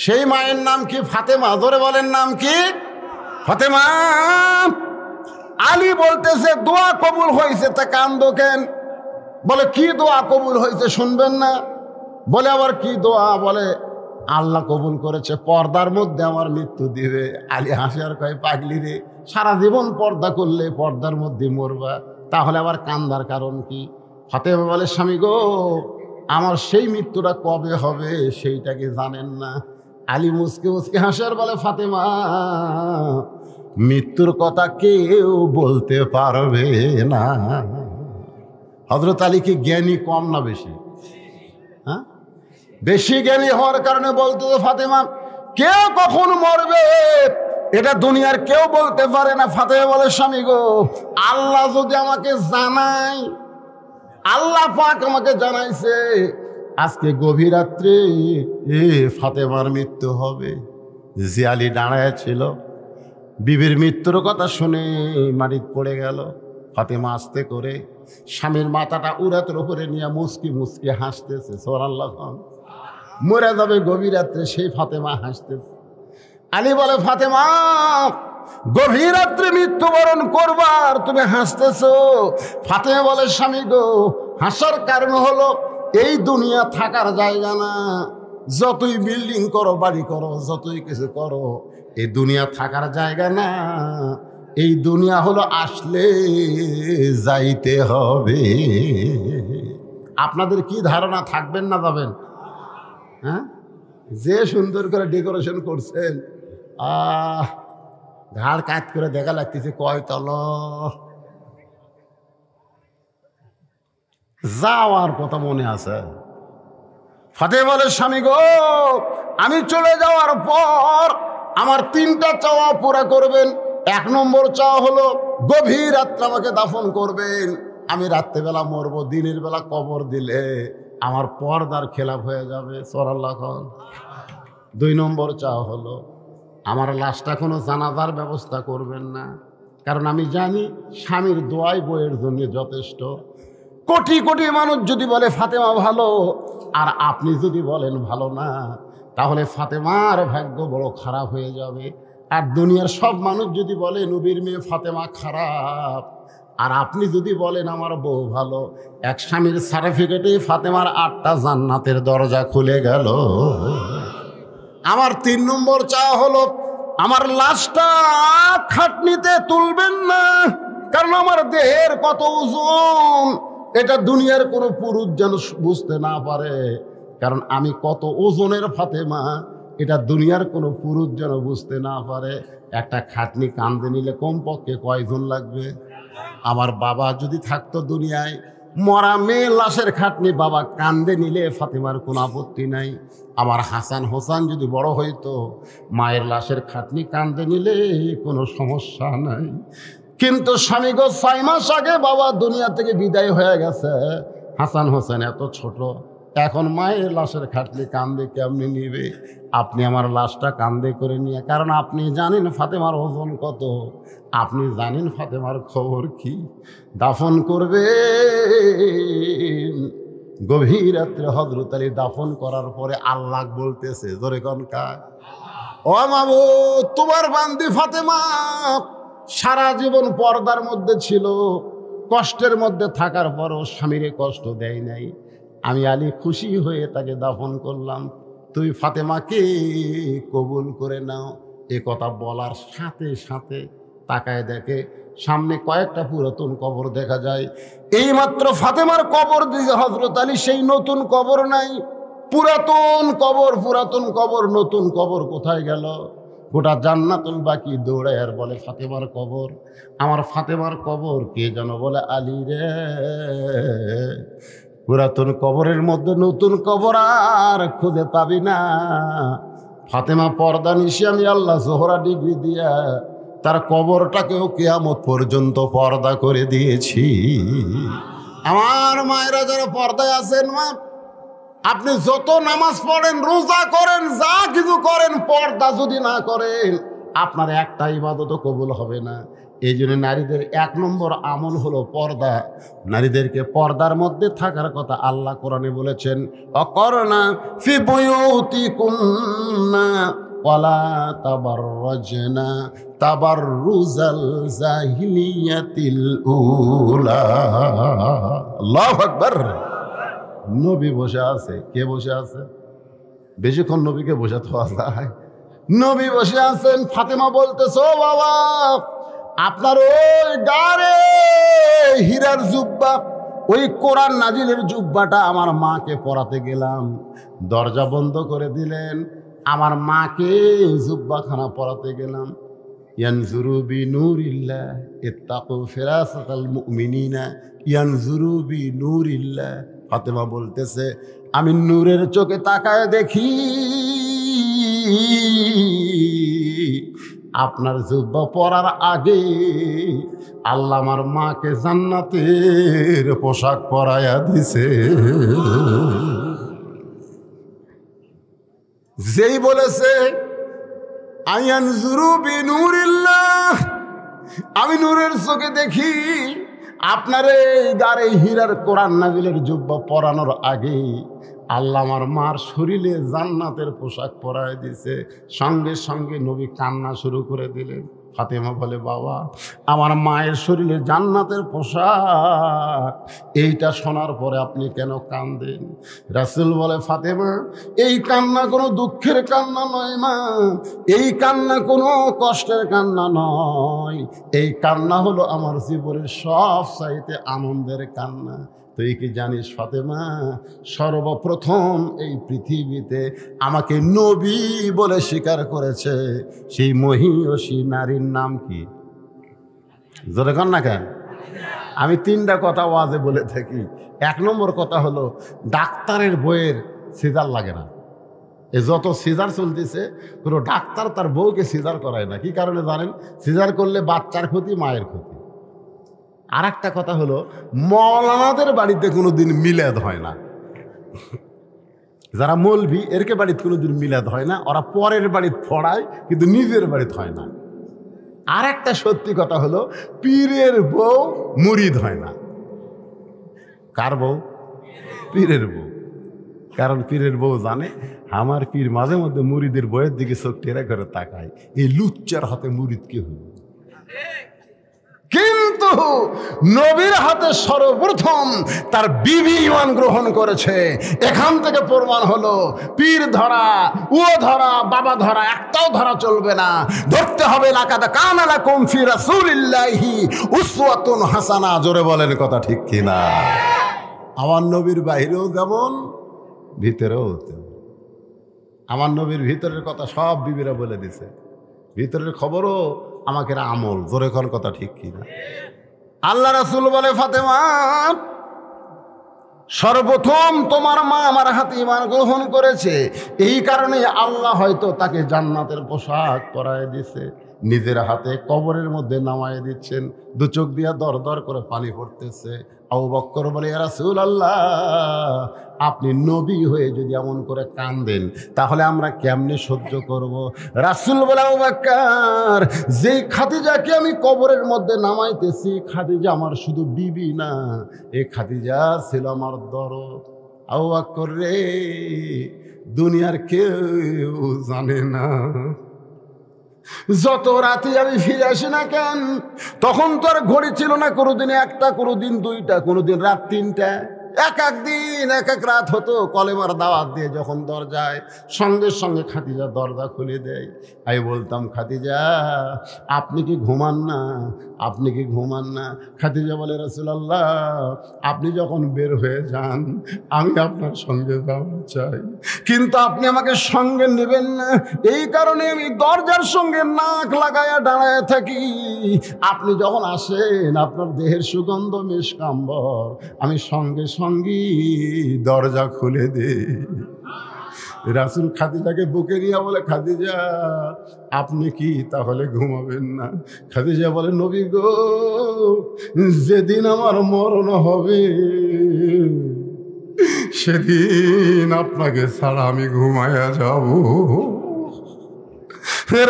সেই মায়ের নাম কি? ফাতেমা। ধরে বলেন নাম কি? ফাতেমা। আলী বলতেছে দোয়া কবুল হয়েছে, তা কান্দো কেন? বলে কি দোয়া কবুল হয়েছে শুনবেন না? বলে আবার কি দোয়া? বলে আল্লাহ কবুল করেছে পর্দার মধ্যে আমার মৃত্যু দিবে। আলী হাসি আর কয় পাগলি রে, সারা জীবন পর্দা করলে পর্দার মধ্যে মরবা, তাহলে আবার কান্দার কারণ কি? ফাতেমা বলে স্বামী গো, আমার সেই মৃত্যুটা কবে হবে সেইটা কি জানেন না? আলী মুসকে মুসকে হাসার বলে ফাতেমা মৃত্যুর কথা কেউ বলতে পারবে না। হযরত আলী কি জ্ঞানী কম না বেশি? হ্যাঁ, বেশি জ্ঞানী হওয়ার কারণে বলতে ফাতেমা কে কখন মরবে এটা দুনিয়ার কেউ বলতে পারে না। ফাতেমা বলে স্বামী গো, আল্লাহ যদি আমাকে জানায়, আল্লাহ পাক আমাকে জানাইছে আজকে গভীর রাত্রে ফাতেমার মৃত্যু হবে। জিয়ালি দাঁড়ায় ছিল, বিবির মৃত্যুর কথা শুনে মাটিতে পড়ে গেল। ফাতেমা আস্তে করে স্বামীর মাথাটা উরাতের উপরে নিয়ে মুচকি মুচকি হাসতেছে। সুবহানাল্লাহ। মরে যাবে গভীর রাত্রে, সেই ফাতেমা হাসতেছে। আলী বলে ফাতেমা, গভীর রাত্রে মৃত্যুবরণ করবার তুমি হাসতেছো? ফাতেমা বলে স্বামী গো, হাসার কারণ হলো এই দুনিয়া থাকার জায়গা না। যতই বিল্ডিং করো, বাড়ি করো, যতই কিছু করো, এই দুনিয়া থাকার জায়গা না। এই দুনিয়া হলো আসলে যাইতে হবে। আপনাদের কি ধারণা, থাকবেন না যাবেন? হ্যাঁ, যে সুন্দর করে ডেকোরেশন করছেন, ঘাড় কাজ করে দেখা লাগতেছে কয় তল। যাওয়ার কথা মনে আছে। ফাতেমা বলে স্বামী গো, আমি চলে যাওয়ার পর আমার 3টা চাওয়া পুরা করবেন। 1 নম্বর চাওয়া হলো গভীর রাত্রে আমাকে দাফন করবেন। আমি রাত্রেবেলা মরবো, দিনের বেলা কবর দিলে আমার পর্দার খেলাফ হয়ে যাবে। সুবহানাল্লাহ। 2 নম্বর চাওয়া হলো আমার লাশটা কোনো জানাজার ব্যবস্থা করবেন না, কারণ আমি জানি স্বামীর দোয়াই বইয়ের জন্য যথেষ্ট। কোটি কোটি মানুষ যদি বলে ফাতেমা ভালো, আর আপনি যদি বলেন ভালো না, তাহলে ফাতেমার ভাগ্য বড় খারাপ হয়ে যাবে। আর দুনিয়ার সব মানুষ যদি বলে নবীর মেয়ে ফাতেমা খারাপ, আর আপনি যদি বলেন আমার বউ ভালো, এক স্বামীর সার্টিফিকেটে ফাতেমার 8টা জান্নাতের দরজা খুলে গেল। আমার 3 নম্বর চাওয়া হলো আমার লাশটা খাটনিতে তুলবেন না, কারণ আমার দেহের কত ওজন এটা দুনিয়ার কোনো পুরুষ যেন বুঝতে না পারে। কারণ আমি কত ওজনের ফাতেমা এটা দুনিয়ার কোনো পুরুষ যেন বুঝতে না পারে। একটা খাটনি কান্দে নিলে কমপক্ষে কয়জন লাগবে? আমার বাবা যদি থাকতো দুনিয়ায়, মরা মেয়ে লাশের খাটনি বাবা কান্দে নিলে ফাতেমার কোনো আপত্তি নাই। আমার হাসান হোসেন যদি বড় হইতো, মায়ের লাশের খাটনি কান্দে নিলে কোনো সমস্যা নাই। কিন্তু স্বামী গো, 6 মাস আগে বাবা দুনিয়া থেকে বিদায় হয়ে গেছে। হাসান হোসেন এত ছোট, এখন মায়ের লাশের খাটনি কান্দে কেমনি নিবে? আপনি আমার লাশটা কান্দে করে নিয়ে, কারণ আপনি জানেন ফাতেমার ওজন কত, আপনি জানেন ফাতেমার খবর কি, দাফন করবে। গভীর রাত্রে হযরত আলী দাফন করার পরে আল্লাহ বলতেছে, জোরে কোন কাজ, ও মাবুদ, তোমার বান্দি ফাতেমা সারা জীবন পর্দার মধ্যে ছিল, কষ্টের মধ্যে থাকার পরও স্বামীরে কষ্ট দেয় নাই। আমি আলী খুশি হয়ে তাকে দাফন করলাম, তুই ফাতেমাকে কবুল করে নাও। এ কথা বলার সাথে সাথে তাকায় দেখে সামনে কয়েকটা পুরাতন কবর দেখা যায়। এইমাত্র ফাতেমার কবর দিয়েছে হযরত আলী, সেই নতুন কবর নাই, পুরাতন কবর। পুরাতন কবর, নতুন কবর কোথায় গেল? গোটা জান্নাতুল বাকি দৌড়ায় আর বলে ফাতেমার কবর, আমার ফাতেমার কবর কে যেন বলে আলী রে। পুরাতন কবরের মধ্যে নতুন কবর আর খুঁজে পাবি না। ফাতেমা পর্দা নিশি আমি আল্লাহ জোহরা ডিগ্রি দিয়া তার কবরটাকেও কিয়ামত পর্যন্ত পর্দা করে দিয়েছি। আমার মায়েরা যারা পর্দায় আছেন, মা আপনি যত নামাজ পড়েন, রোজা করেন, যা কিছু করেন, পর্দা যদি না করেন আপনার একটা ইবাদতও কবুল হবে না। এই জন্য নারীদের 1 নম্বর আমল হলো পর্দা। নারীদেরকে পর্দার মধ্যে থাকার কথা আল্লাহ কোরআনে বলেছেন, অকরনা ফি বুয়ুতিকুন্না ওয়ালা তাবাররাজনা তাবাররুজাল জাহিলিয়াতিল উলা। আল্লাহু আকবার। নবী বসে আছে, কে বসে আছে? বেশিক্ষণ নবীকে বসাতে হয়। নবী বসে আছেন, ফাতেমা বলতেছে, ও বাবা, আপনার ওই গারে হীরার জুব্বা, ওই কোরআন নাজিলের জুব্বাটা আমার মাকে পরাতে গেলাম, দরজা বন্ধ করে দিলেন। আমার মাকে জুব্বাখানা পরাতে গেলাম। ইয়ানজুরু বিনূরিল্লাহ ইত্তাকু ফিরাসাতাল মুমিনিনা ইয়ানজুরু বিনূরিল্লাহ। ফাতেমা বলতেছে, আমি নূরের চোখে তাকায় দেখি আপনার জুব্বা পরার আগে আল্লাহ আমার মাকে জান্নাতের পোশাক পরাইয়া দিছে। যেই বলেছে আয়ানজুরু বিনুরিল্লাহ, আমি নূরের চোখে দেখি, আপনার এই গারে হীরার কোরআন নাজিলের জুব্বা পরানোর আগে আল্লাহ আমার মার শরীরে জান্নাতের পোশাক পরায় দিছে। সঙ্গে সঙ্গে নবী কান্না শুরু করে দিলেন। ফাতেমা বলে, বাবা, আমার মায়ের শরীরে জান্নাতের পোশাক, এইটা শোনার পরে আপনি কেন কান্দেন? রাসূল বলে, ফাতেমা, এই কান্না কোনো দুঃখের কান্না নয় মা, এই কান্না কোনো কষ্টের কান্না নয়, এই কান্না হলো আমার জীবনের সব চাইতে আনন্দের কান্না। তুই কি জানিস ফাতেমা, সর্বপ্রথম এই পৃথিবীতে আমাকে নবী বলে স্বীকার করেছে সেই মহিয়সী নারীর নাম কি? জোরে কর না কেন? আমি 3টা কথা ওয়াজে বলে থাকি। 1 নম্বর কথা হলো, ডাক্তারের বইয়ের সিজার লাগে না। এ যত সিজার চলতেছে, কোনো ডাক্তার তার বউকে সিজার করায় না। কি কারণে জানেন? সিজার করলে বাচ্চার ক্ষতি, মায়ের ক্ষতি। আর একটা কথা হলো, মৌলানাদের বাড়িতে কোনোদিন মিলাদ হয় না। যারা মৌলভী, এরকে বাড়িতে কোনোদিন মিলাদ হয় না। ওরা পরের বাড়িতে পড়ায়, কিন্তু নিজের বাড়িতে হয় না। আর একটা সত্যি কথা হলো, পীরের বউ মুরিদ হয় না। কার বউ? পীরের বউ। কারণ পীরের বউ জানে আমার পীর মাঝে মধ্যে মুরিদের বইয়ের দিকে চোখ টেরা করে তাকায়, এই লুচ্চার হাতে মুরিদ কে হইল। কিন্তু নবীর হাতে সর্বপ্রথম তার বিবি ঈমান গ্রহণ করেছে। এখান থেকে প্রমাণ হলো, পীর ধরা, ও ধরা, বাবা ধরা একটাও ধরা চলবে না। ধরতে হবে লাকাদ কানা লাকুম ফি রাসূলিল্লাহি উসওয়াতুন হাসানা। জোরে বলেন কথা ঠিক কিনা? আমার নবীর বাইরেও যেমন, ভিতরেও তেমন। আমার নবীর ভিতরের কথা সব বিবিরা বলে দিছে, ভিতরের খবরও আমাকে আমল। জোরে কোন কথা ঠিক কিনা? আল্লাহ রাসূল বলে, ফাতেমা, সর্বপ্রথম তোমার মা আমার হাতে ঈমান গ্রহণ করেছে, এই কারণে আল্লাহ হয়তো তাকে জান্নাতের পোশাক পরায় দিছে, নিজের হাতে কবরের মধ্যে নামায় দিচ্ছেন। 2 চোখ দিয়া দর দর করে পানি পড়তেছে। আবু বকর বলে, ইয়া রাসূলুল্লাহ, আপনি নবী হয়ে যদি এমন করে কাঁদেন তাহলে আমরা কেমনে সহ্য করব? রাসূল বলে, আবু বকর, যেই খাদিজাকে আমি কবরের মধ্যে নামাইতেছি, খাদিজা আমার শুধু বিবি না, এই খাদিজা ছিল আমার দরদ। আবু বকর রে, দুনিয়ার কেউ জানে না, যত রাতে আমি ফিরে আসি না কেন, তখন তো আর ঘড়ি ছিল না, কোনোদিন 1টা, কোনোদিন 2টা, কোনোদিন রাত 3টা। এক এক দিন এক এক রাত হতো। কলেমার দাওয়াত দিয়ে যখন দরজায়, সঙ্গে সঙ্গে খাদিজা দরজা খুলে দেয়। আমি বলতাম, খাদিজা, আপনি কি ঘুমান না? আপনি কি ঘুমান না? খাদিজা বলে, রাসূলুল্লাহ, আপনি যখন বের হয়ে যান আমি আপনার সঙ্গে যাওয়া চাই, কিন্তু আপনি আমাকে সঙ্গে নেবেন না, এই কারণে আমি দরজার সঙ্গে নাক লাগায়া দাঁড়ায় থাকি। আপনি যখন আসেন, আপনার দেহের সুগন্ধ মিশকাম্বর, আমি সঙ্গে সঙ্গে দরজা খুলে দেই। রাসূল খাদিজাকে বুকে নিয়ে বলে, খাদিজা, আপনি কি তাহলে ঘুমাবেন না? খাদিজা বলে, নবী গো, যেদিন আমার মরণ হবে সেদিন আপনাকে ছাড়া আমি ঘুমায়া যাব।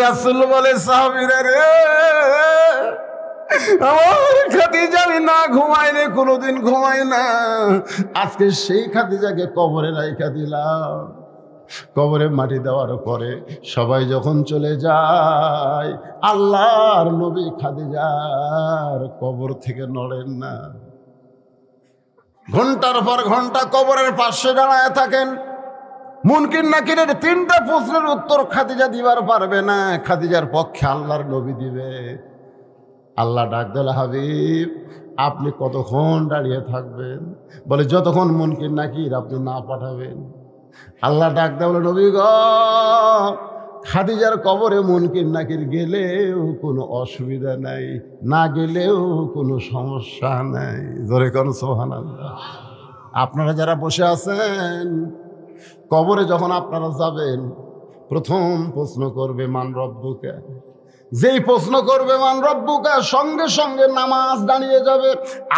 রাসূল বলে, সাহাবীরা রে, আমার খাদিজা আমি না ঘুমাইলে কোনোদিন ঘুমাই না। আজকে সেই খাদিজাকে কবরে রাইখা দিলাম। কবরে মাটি দেওয়ার পরে সবাই যখন চলে যায়, আল্লাহর নবী খাদিজার কবর থেকে নড়েন না। ঘন্টার পর ঘন্টা কবরের পাশে দাঁড়ায় থাকেন। মুনকির নাকিরের 3টা প্রশ্নের উত্তর খাদিজা দিবার পারবে না, খাদিজার পক্ষে আল্লাহর নবী দিবে। আল্লাহ ডাক দিল, হাবিব, আপনি কতক্ষণ দাঁড়িয়ে থাকবেন? বলে, যতক্ষণ মুনকির নাকির আপনি না পাঠাবেন। আল্লাহ ডাক দেয়, বলে, নবী গো, খাদিজার কবরে মুনকির নাকির গেলেও কোনো অসুবিধা নাই, না গেলেও কোনো সমস্যা নাই। জোরে কোন সুবহানাল্লাহ। আপনারা যারা বসে আছেন, কবরে যখন আপনারা যাবেন, প্রথম প্রশ্ন করবে, মান রব্বুকা, যেই প্রশ্ন করবে মান রব্বুকা, সঙ্গে সঙ্গে নামাজ দাঁড়িয়ে যাবে।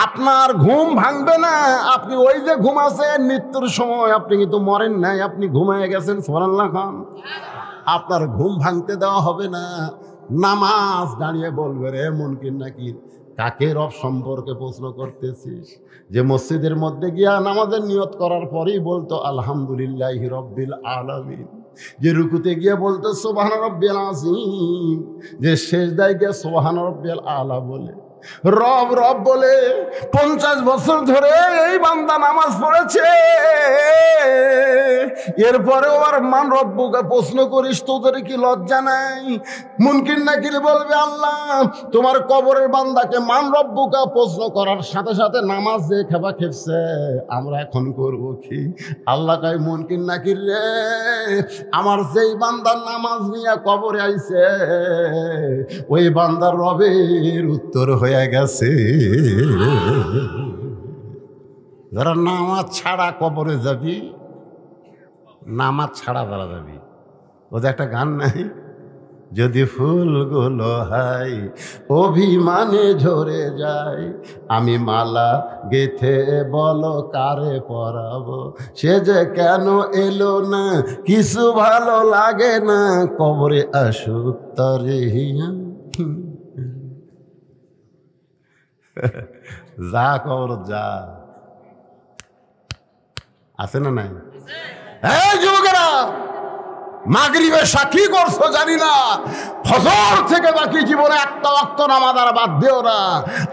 আপনার ঘুম ভাঙবে না। আপনি ওই যে ঘুমাছেন মৃত্যুর সময়, আপনি কিন্তু মরেন নাই, আপনি ঘুমিয়ে গেছেন। সুবহানাল্লাহ খান। আপনার ঘুম ভাঙতে দেওয়া হবে না। নামাজ দাঁড়িয়ে বলবে, রে মুনকির নাকির, কাকে রব সম্পর্কে প্রশ্ন করতেছিস? যে মসজিদের মধ্যে গিয়া নামাজের নিয়ত করার পরেই বলতো আলহামদুলিল্লাহি রব্বিল আলামিন, যে রুকুতে গিয়ে বলতো সুবহান রব্বিল আযীম, যে সেজদায় গিয়ে সুবহান রব্বিল আলা বলে, রব রব বলে 50 বছর ধরে এই বান্দা নামাজ পড়েছে, এরপরেও আর মান রব্বুকে প্রশ্ন করিস, তোদের কি লজ্জা নাই? মুনকির নাকির বলবে, আল্লাহ তোমার কবরের বান্দাকে মান রব্বুকে প্রশ্ন করার সাথে সাথে নামাজ যে খেপা খেপছে, আমরা এখন করব কি? আল্লাহ কয়, মুনকির নাকির রে, আমার যেই বান্দার নামাজ নিয়ে কবরে আইছে ওই বান্দার রবের উত্তর হয়ে গেছে। যারা নামাজ ছাড়া কবরে যাবি, নামাজ ছাড়া যারা যাবি, ওদের একটা গান নাই, যদি ফুলগুলো হাই অভিমানে ঝরে যায়, আমি মালা গেথে বলো কারে পরাবো, সে যে কেন এলো না, কিছু ভালো লাগে না, কবরে আসুক তরে হিয়া। যা কবর যা, আছে না নাই? এই যুবকেরা, মাগরিবে সাক্ষী করছো জানি না, ফজর থেকে বাকি জীবনে একটা ওয়াক্ত নামাজ আর বাদ দিও না।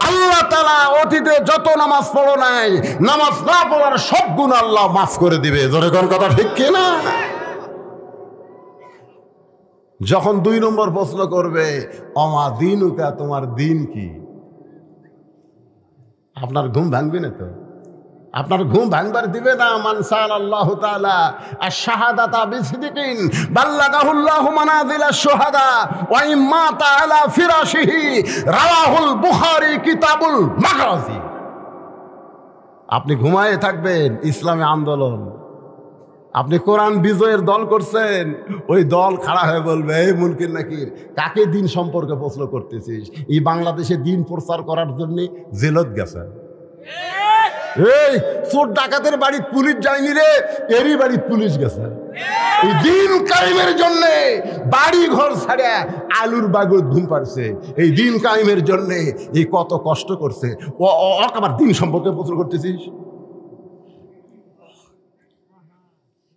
আল্লাহ তাআলা অতীতে যত নামাজ পড়ো নাই, নামাজ না পড়ার সব গুণ আল্লাহ মাফ করে দিবে। জোরে কোন কথা ঠিক কি না? যখন 2 নম্বর প্রশ্ন করবে, অমা দিনুকা, তোমার দিন কি? আপনার ঘুম ভাঙবে না তো? আপনার ঘুম ভাঙবার দিবে না। মান সাআলাল্লাহু তাআলা আশ-শাহাদাতা বিসিদকিন বাল্লাগাহুল্লাহু মানাজিলাশ শুহাদা ওয়া ইম্মা তাআলা ফিরাশিহি, রাওয়াহুল বুখারী কিতাবুল মাগাজি। আপনি ঘুমায়ে থাকবেন, ইসলামী আন্দোলন, আপনি কোরআন বিজয়ের দল করছেন, ওই দল খাড়া হয়ে বলবে, এই মুনকির নাকির, কাকে দিন সম্পর্কে প্রশ্ন করতেছিস? এই বাংলাদেশে দিন প্রচার করার জন্য জেলত গেছে। এই চোর ডাকাতের বাড়ির পুলিশ যায়নি রে, এরই বাড়ির পুলিশ গেছে। এই দিন কায়েমের জন্য বাড়ি ঘর ছাড়া আলুর বাগর ঘুম পাড়ছে। এই দিন কায়েমের জন্য এই কত কষ্ট করছে, ও আবার দিন সম্পর্কে প্রশ্ন করতেছিস?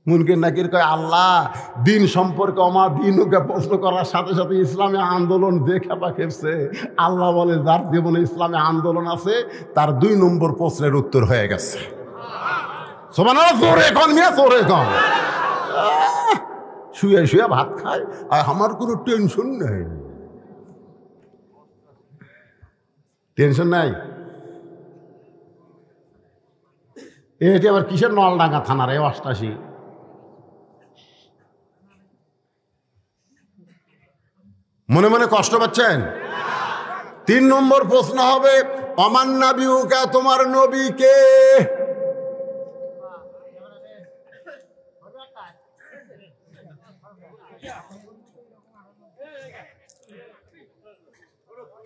মুনকির নাকির কয়, আল্লাহ দিন সম্পর্কে আমার দিনকে প্রশ্ন করার সাথে সাথে ইসলামী আন্দোলন যে খেপা খেপছে, আল্লাহ বলে যার জীবনে ইসলামী আন্দোলন আছে তার 2 নম্বর প্রশ্নের উত্তর হয়ে গেছে। সুবহানাল্লাহ, জোরে কোন মিয়া, জোরে কোন। শুয়ে শুয়ে ভাত খায় আর আমার কোনো টেনশন নেই। টেনশন নাই? এটি আবার কিসের নলডাঙ্গা থানার 88? মনে মনে কষ্ট পাচ্ছেন? 3 নম্বর প্রশ্ন হবে, অমান নাবিউকা, তোমার নবী কে?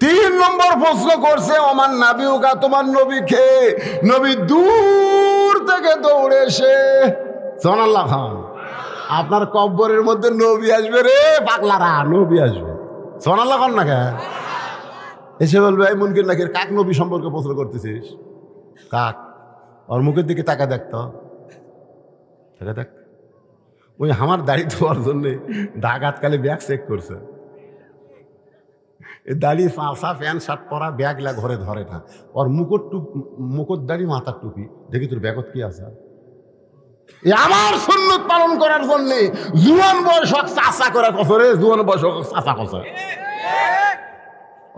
তিন নম্বর প্রশ্ন করছে, অমান নাবিউকা, তোমার নবী কে? নবী দূর থেকে দৌড়ে এসে, সুবহানাল্লাহ খান, আপনার কবরের মধ্যে নবী আসবে রে পাগলারা, নবী আসবে। সুবহানাল্লাহ খান না কে? এসে বলবে, এই মুনকির নাকির, কাক নবী সম্পর্কে প্রশ্ন করতেছিস? কাক? ওর মুখের দিকে তাকা দেখতো, তাকা দেখ। ওই আমার দাড়ি ধোয়ার জন্যে ডাকাতকালে ব্যাগ চেক করছে। দাড়ি চাষা, প্যান্ট শার্ট পরা, ব্যাগলা ঘরে ধরে না। ওর মুকুট দাড়ি, মাথার টুপি, দেখি তোর ব্যাগত কি আছে? আমার সুন্নত পালন করার জন্যে জুয়ান বয়স চাষা করে কসরে, জুয়ান বয়স চাষা কসে।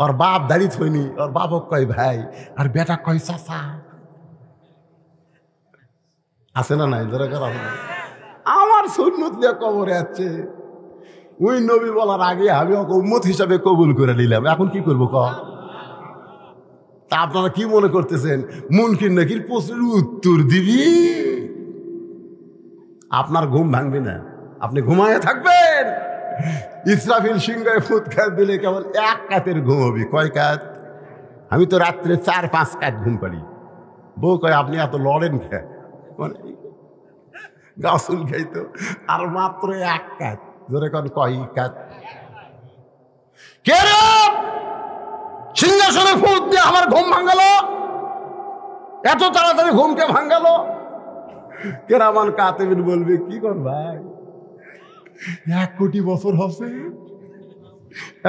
ওর বাপ দাড়ি থইনি, ওর বাপক কয় ভাই, আর বেটা কয় চাষা। আছে না নাই? ধরে করা আমার সুন্নত দিয়ে কবরে আছে। ওই নবী বলার আগে আমি ওকে উম্মত হিসাবে কবুল করে নিলাম, এখন কি করবো ক? তা আপনারা কি মনে করতেছেন মুনকির নাকির প্রশ্নের উত্তর দিবি? আপনার ঘুম ভাঙবে না, আপনি ঘুমায় থাকবেন। ইসরাফিল সিংহায় ফুৎকার দিলে কেবল এক কাতের ঘুম হবি। কয় কাত? আমি তো রাত্রে 4-5 কাত ঘুম পারি। বউ কয় আপনি এত লড়েন খে, মানে গাছুল খাইতো, আর মাত্র এক কাত। ধরে কন কয় কাত? কে রে সিংহাসনে ফুৎ দিয়ে আমার ঘুম ভাঙালো? এত তাড়াতাড়ি ঘুমকে ভাঙালো? কেরামান কাতেবিন বলবে কি কর ভাই, 1 কোটি বছর হবে,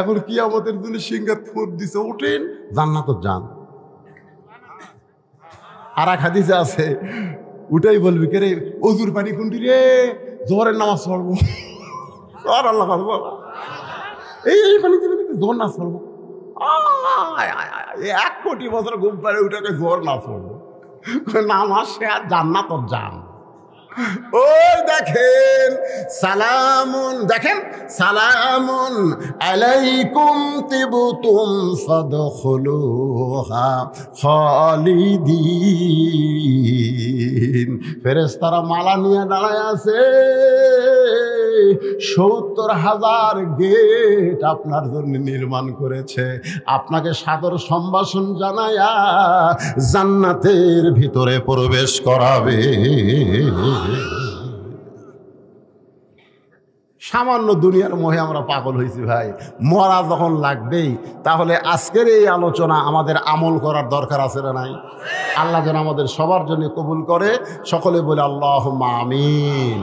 এখন কিয়ামতের দিনে সিংহাত ফুৎ দিছে, ওঠেন জান্নাত যান। আর এক হাদিসে আছে, উঠাই বলবি কে রে অজুর পানি কোনটি রে, জোহরের নামাজ পড়বো। আর আল্লাহ পারবো এই পানি জোর নামাজ পড়বো। 1 কোটি বছর ঘুম পারে উঠাকে জোর নামাজ পড়বো, নামাজ সে আর জান্নাত যান। ওই দেখেন সালামুন, দেখেন সালামুন আলাইকুম তিবতুম ফাদখুলুহা খালিদিন। ফেরেশতারা মালা নিয়ে দাঁড়ায় আছে, 70,000 গেট আপনার জন্য নির্মাণ করেছে, আপনাকে সাদর সম্ভাষণ জানায়া জান্নাতের ভিতরে প্রবেশ করাবে। সামান্য দুনিয়ার মোহে আমরা পাগল হয়েছি ভাই, মরা যখন লাগবেই, তাহলে আজকের এই আলোচনা আমাদের আমল করার দরকার আছে না নাই? আল্লাহ যেন আমাদের সবার জন্য কবুল করে। সকলে বলে আল্লাহুম্মা আমিন।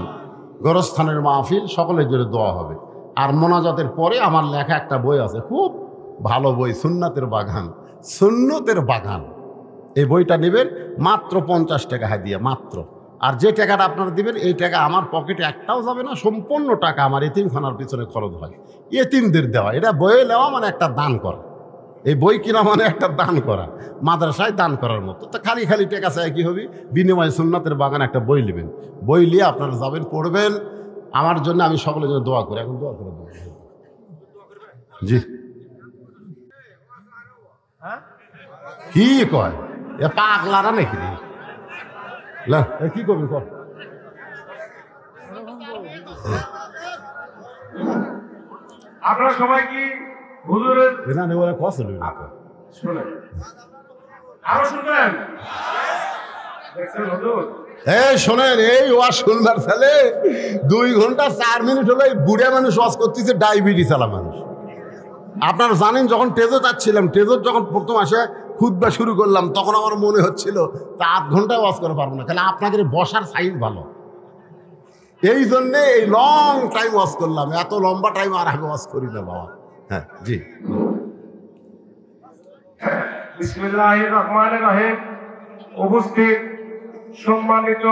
গোরস্থানের মাহফিল সকলের জন্য দোয়া হবে। আর মোনাজাতের পরে আমার লেখা একটা বই আছে, খুব ভালো বই, সুন্নাতের বাগান। সুন্নতের বাগান, এই বইটা নেবেন, মাত্র 50 টাকা হাদিয়া, মাত্র। আর যে টাকাটা আপনারা দিবেন, এই টাকা আমার পকেটে একটাও যাবে না, সম্পূর্ণ টাকা আমার এতিমখানার পিছনে খরচ হয়, এতিমদের দেওয়া। এটা বইয়ে নেওয়া মানে একটা দান করা, এই বই কিনা মানে একটা দান করা, মাদ্রাসায় দান করার মতো। তো খালি খালি টাকা চাই কী হবে, বিনিময়ে সুন্নাতের বাগান একটা বই নেবেন, বই নিয়ে আপনারা যাবেন, পড়বেন। আমার জন্য আমি সকলের জন্য দোয়া করি। এখন দোয়া করে দেবো। জি কি কয় এ পাগলারা নাকি রে? কি করবি কর? আপনারা সবাই কি হুজুরের শুনেন? আরো শুনবেন? দেখছেন হুজুর? এই শোনেন, এই ওয়াজ শুনবার ছেলে 2 ঘন্টা 4 মিনিট হলো এই বুড়া মানুষ ওয়াজ করতেছে, ডায়াবেটিস আলা মানুষ। আপনারা জানেন, যখন টেজো যাচ্ছিলাম, টেজোর যখন প্রথম আসে খুতবা শুরু করলাম, তখন আমার মনে হচ্ছিল তা 8 ঘন্টায় ওয়াজ করতে পারবো না, তাহলে আপনাদের বসার সাইজ ভালো, এই জন্যে এই লং টাইম ওয়াজ করলাম। এত লম্বা টাইম আর আগে ওয়াজ করি না বাবা। হ্যাঁ জি। বিসমিল্লাহির রহমানির রহিম। উপস্থিত সম্মানিত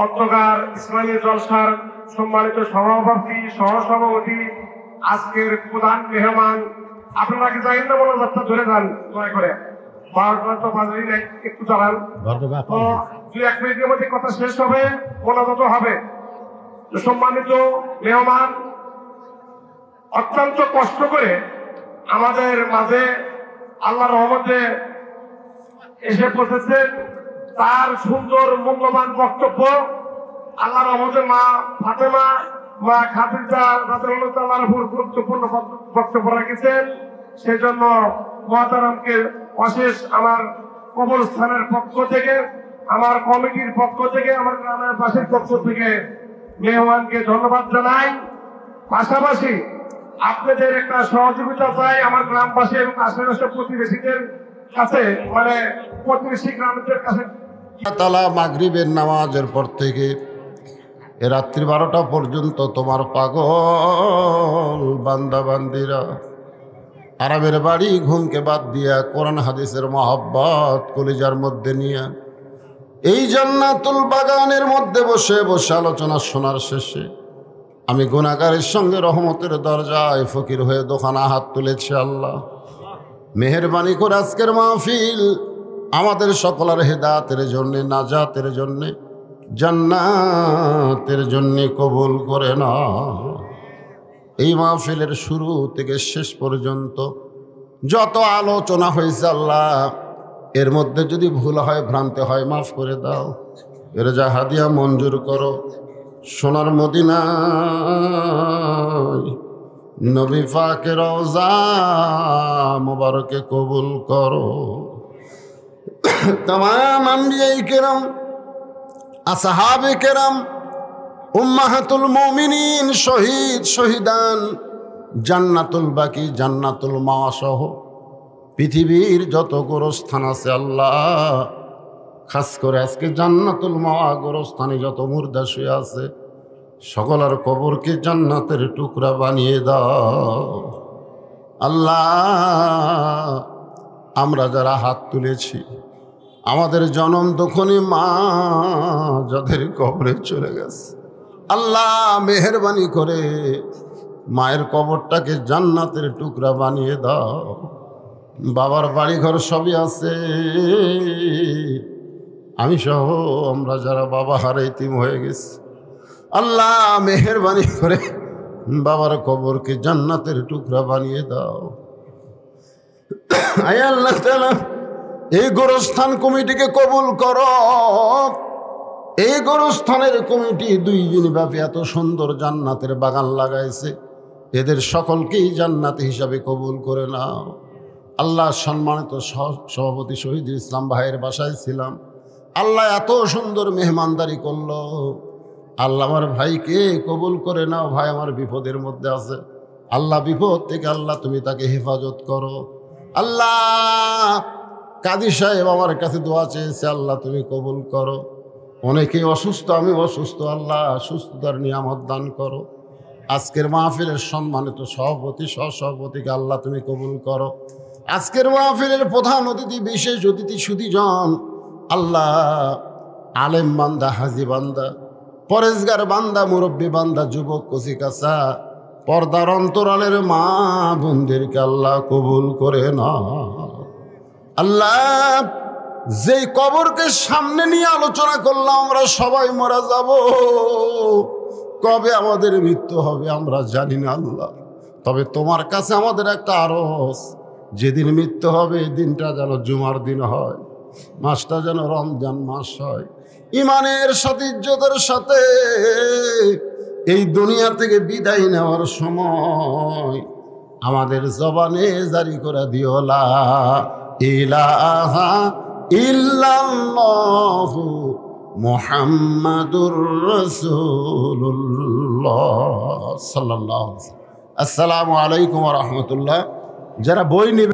অন্তকার ইসলামী জলসার সম্মানিত সভাপতি, সহসভাপতি, আজকের প্রধান মেহমান, আপনারা কি জানেন না মনোযাত্রা ধরে যান দয়া করে, 12টা তো বাজেই নাই, একটু চালান। তো 2-1 মিনিটের মধ্যে কথা শেষ হবে, মনোযত হবে। সম্মানিত মেহমান অত্যন্ত কষ্ট করে আমাদের মাঝে আল্লাহর রহমতে এসে পৌঁছেছেন। তার সুন্দর মূল্যবান বক্তব্য আল্লাহর রহমতে মা ফাতেমা, মা খাদিজা রাদিয়াল্লাহু তাআলার উপর গুরুত্বপূর্ণ বক্তব্য রেখেছেন। সেই জন্য মুহতারামকে অশেষ আমার কবরস্থানের পক্ষ থেকে, আমার কমিটির পক্ষ থেকে, আমার গ্রামের বাসীর পক্ষ থেকে মেহমানকে ধন্যবাদ জানাই। পাশাপাশি আপনাদের একটা সহযোগিতা চাই আমার গ্রামবাসী এবং আশেপাশের প্রতিবেশীদের কাছে, মানে প্রতিবেশী গ্রামদের কাছে। তাআলা মাগরিবের নামাজের পর থেকে রাত্রি 12টা পর্যন্ত তোমার পাগল বান্দা বান্দিরা আরামের বাড়ি ঘুমকে বাদ দিয়া কোরআন হাদিসের মহব্বত কলিজার মধ্যে নিয়ে এই জান্নাতুল বাগানের মধ্যে বসে বসে আলোচনা শোনার শেষে আমি গুনাহগারের সঙ্গে রহমতের দরজায় ফকির হয়ে দোকানা হাত তুলেছি। আল্লাহ মেহেরবানি করে আজকের মাহফিল আমাদের সকলের হেদায়েতের জন্য, নাজাতের জন্য, জান্নাতের জন্য কবুল করে না। এই মাহফিলের শুরু থেকে শেষ পর্যন্ত যত আলোচনা হয়েছে আল্লাহ, এর মধ্যে যদি ভুল হয়, ভ্রান্তি হয়, মাফ করে দাও। এর যা হাদিয়া মঞ্জুর করো। সোনার মদিনায় নবী পাকের রওজা মুবারকে কবুল করো। तमाम अंबियाए किराम, আসহাবে কেরাম, উম্মাহাতুল মুমিনিন, শহীদ শহীদান, জান্নাতুল বাকি, জান্নাতুল মাওয়া সহ পৃথিবীর যত গোরস্থান আছে আল্লাহ, খাস করে আজকে জান্নাতুল মাওয়া গোরস্থানে যত মুর্দা শুয়ে আছে সকলের কবরকে জান্নাতের টুকরা বানিয়ে দাও আল্লাহ। আমরা যারা হাত তুলেছি, আমাদের জনম দখনি মা যাদের কবরে চলে গেছে, আল্লাহ মেহেরবানি করে মায়ের কবরটাকে জান্নাতের টুকরা বানিয়ে দাও। বাবার বাড়িঘর সবই আছে, আমি সহ আমরা যারা বাবা হারা ইতিম হয়ে গেছি, আল্লাহ মেহেরবানি করে বাবার কবরকে জান্নাতের টুকরা বানিয়ে দাও। আয় আল্লাহ তাআলা এই গোরস্থান কমিটিকে কবুল করো। এই গোরস্থানের কমিটি 2 দিন ব্যাপী এত সুন্দর জান্নাতের বাগান লাগাইছে, এদের সকলকেই জান্নাত হিসাবে কবুল করে নাও আল্লাহ। সম্মানিত সভাপতি শহীদুল ইসলাম ভাইয়ের বাসায় ছিলাম, আল্লাহ এত সুন্দর মেহমানদারি করলো। আল্লাহ আমার ভাইকে কবুল করে নাও, ভাই আমার বিপদের মধ্যে আছে, আল্লাহ বিপদ থেকে আল্লাহ তুমি তাকে হেফাজত করো আল্লাহ। কাজী সাহেব আমার কাছে দোয়া চেয়েছে, আল্লাহ তুমি কবুল করো। অনেকেই অসুস্থ, আমি অসুস্থ, আল্লাহ সুস্থতার নিয়ামত দান করো। আজকের মাহফিলের সম্মানিত সভাপতি সহসভাপতিকে আল্লাহ তুমি কবুল করো। আজকের মাহফিলের প্রধান অতিথি, বিশেষ অতিথি সুধীজন, আল্লাহ আলেম বান্দা, হাজি বান্দা, পরেজগার বান্দা, মুরব্বী বান্দা, যুবক কচিকাচা, পর্দার অন্তরালের মা বোনদেরকে আল্লাহ কবুল করে না আল্লাহ। যেই কবরকে সামনে নিয়ে আলোচনা করলাম, আমরা সবাই মারা যাব, কবে আমাদের মৃত্যু হবে আমরা জানি না আল্লাহ। তবে তোমার কাছে আমাদের একটা আরজ, যেদিন মৃত্যু হবে এই দিনটা যেন জুমার দিন হয়, মাসটা যেন রমজান মাস হয়। ইমানের সাথে, ইজ্জতের সাথে এই দুনিয়া থেকে বিদায় নেওয়ার সময় আমাদের জবানে জারি করে দিও লা ইলাহা ইল্লাল্লাহু মুহাম্মাদুর রাসূলুল্লাহ সাল্লাল্লাহু আলাইহি ওয়াসাল্লাম। আসসালামু আলাইকুম ওয়া রাহমাতুল্লাহ। যারা বই নেবে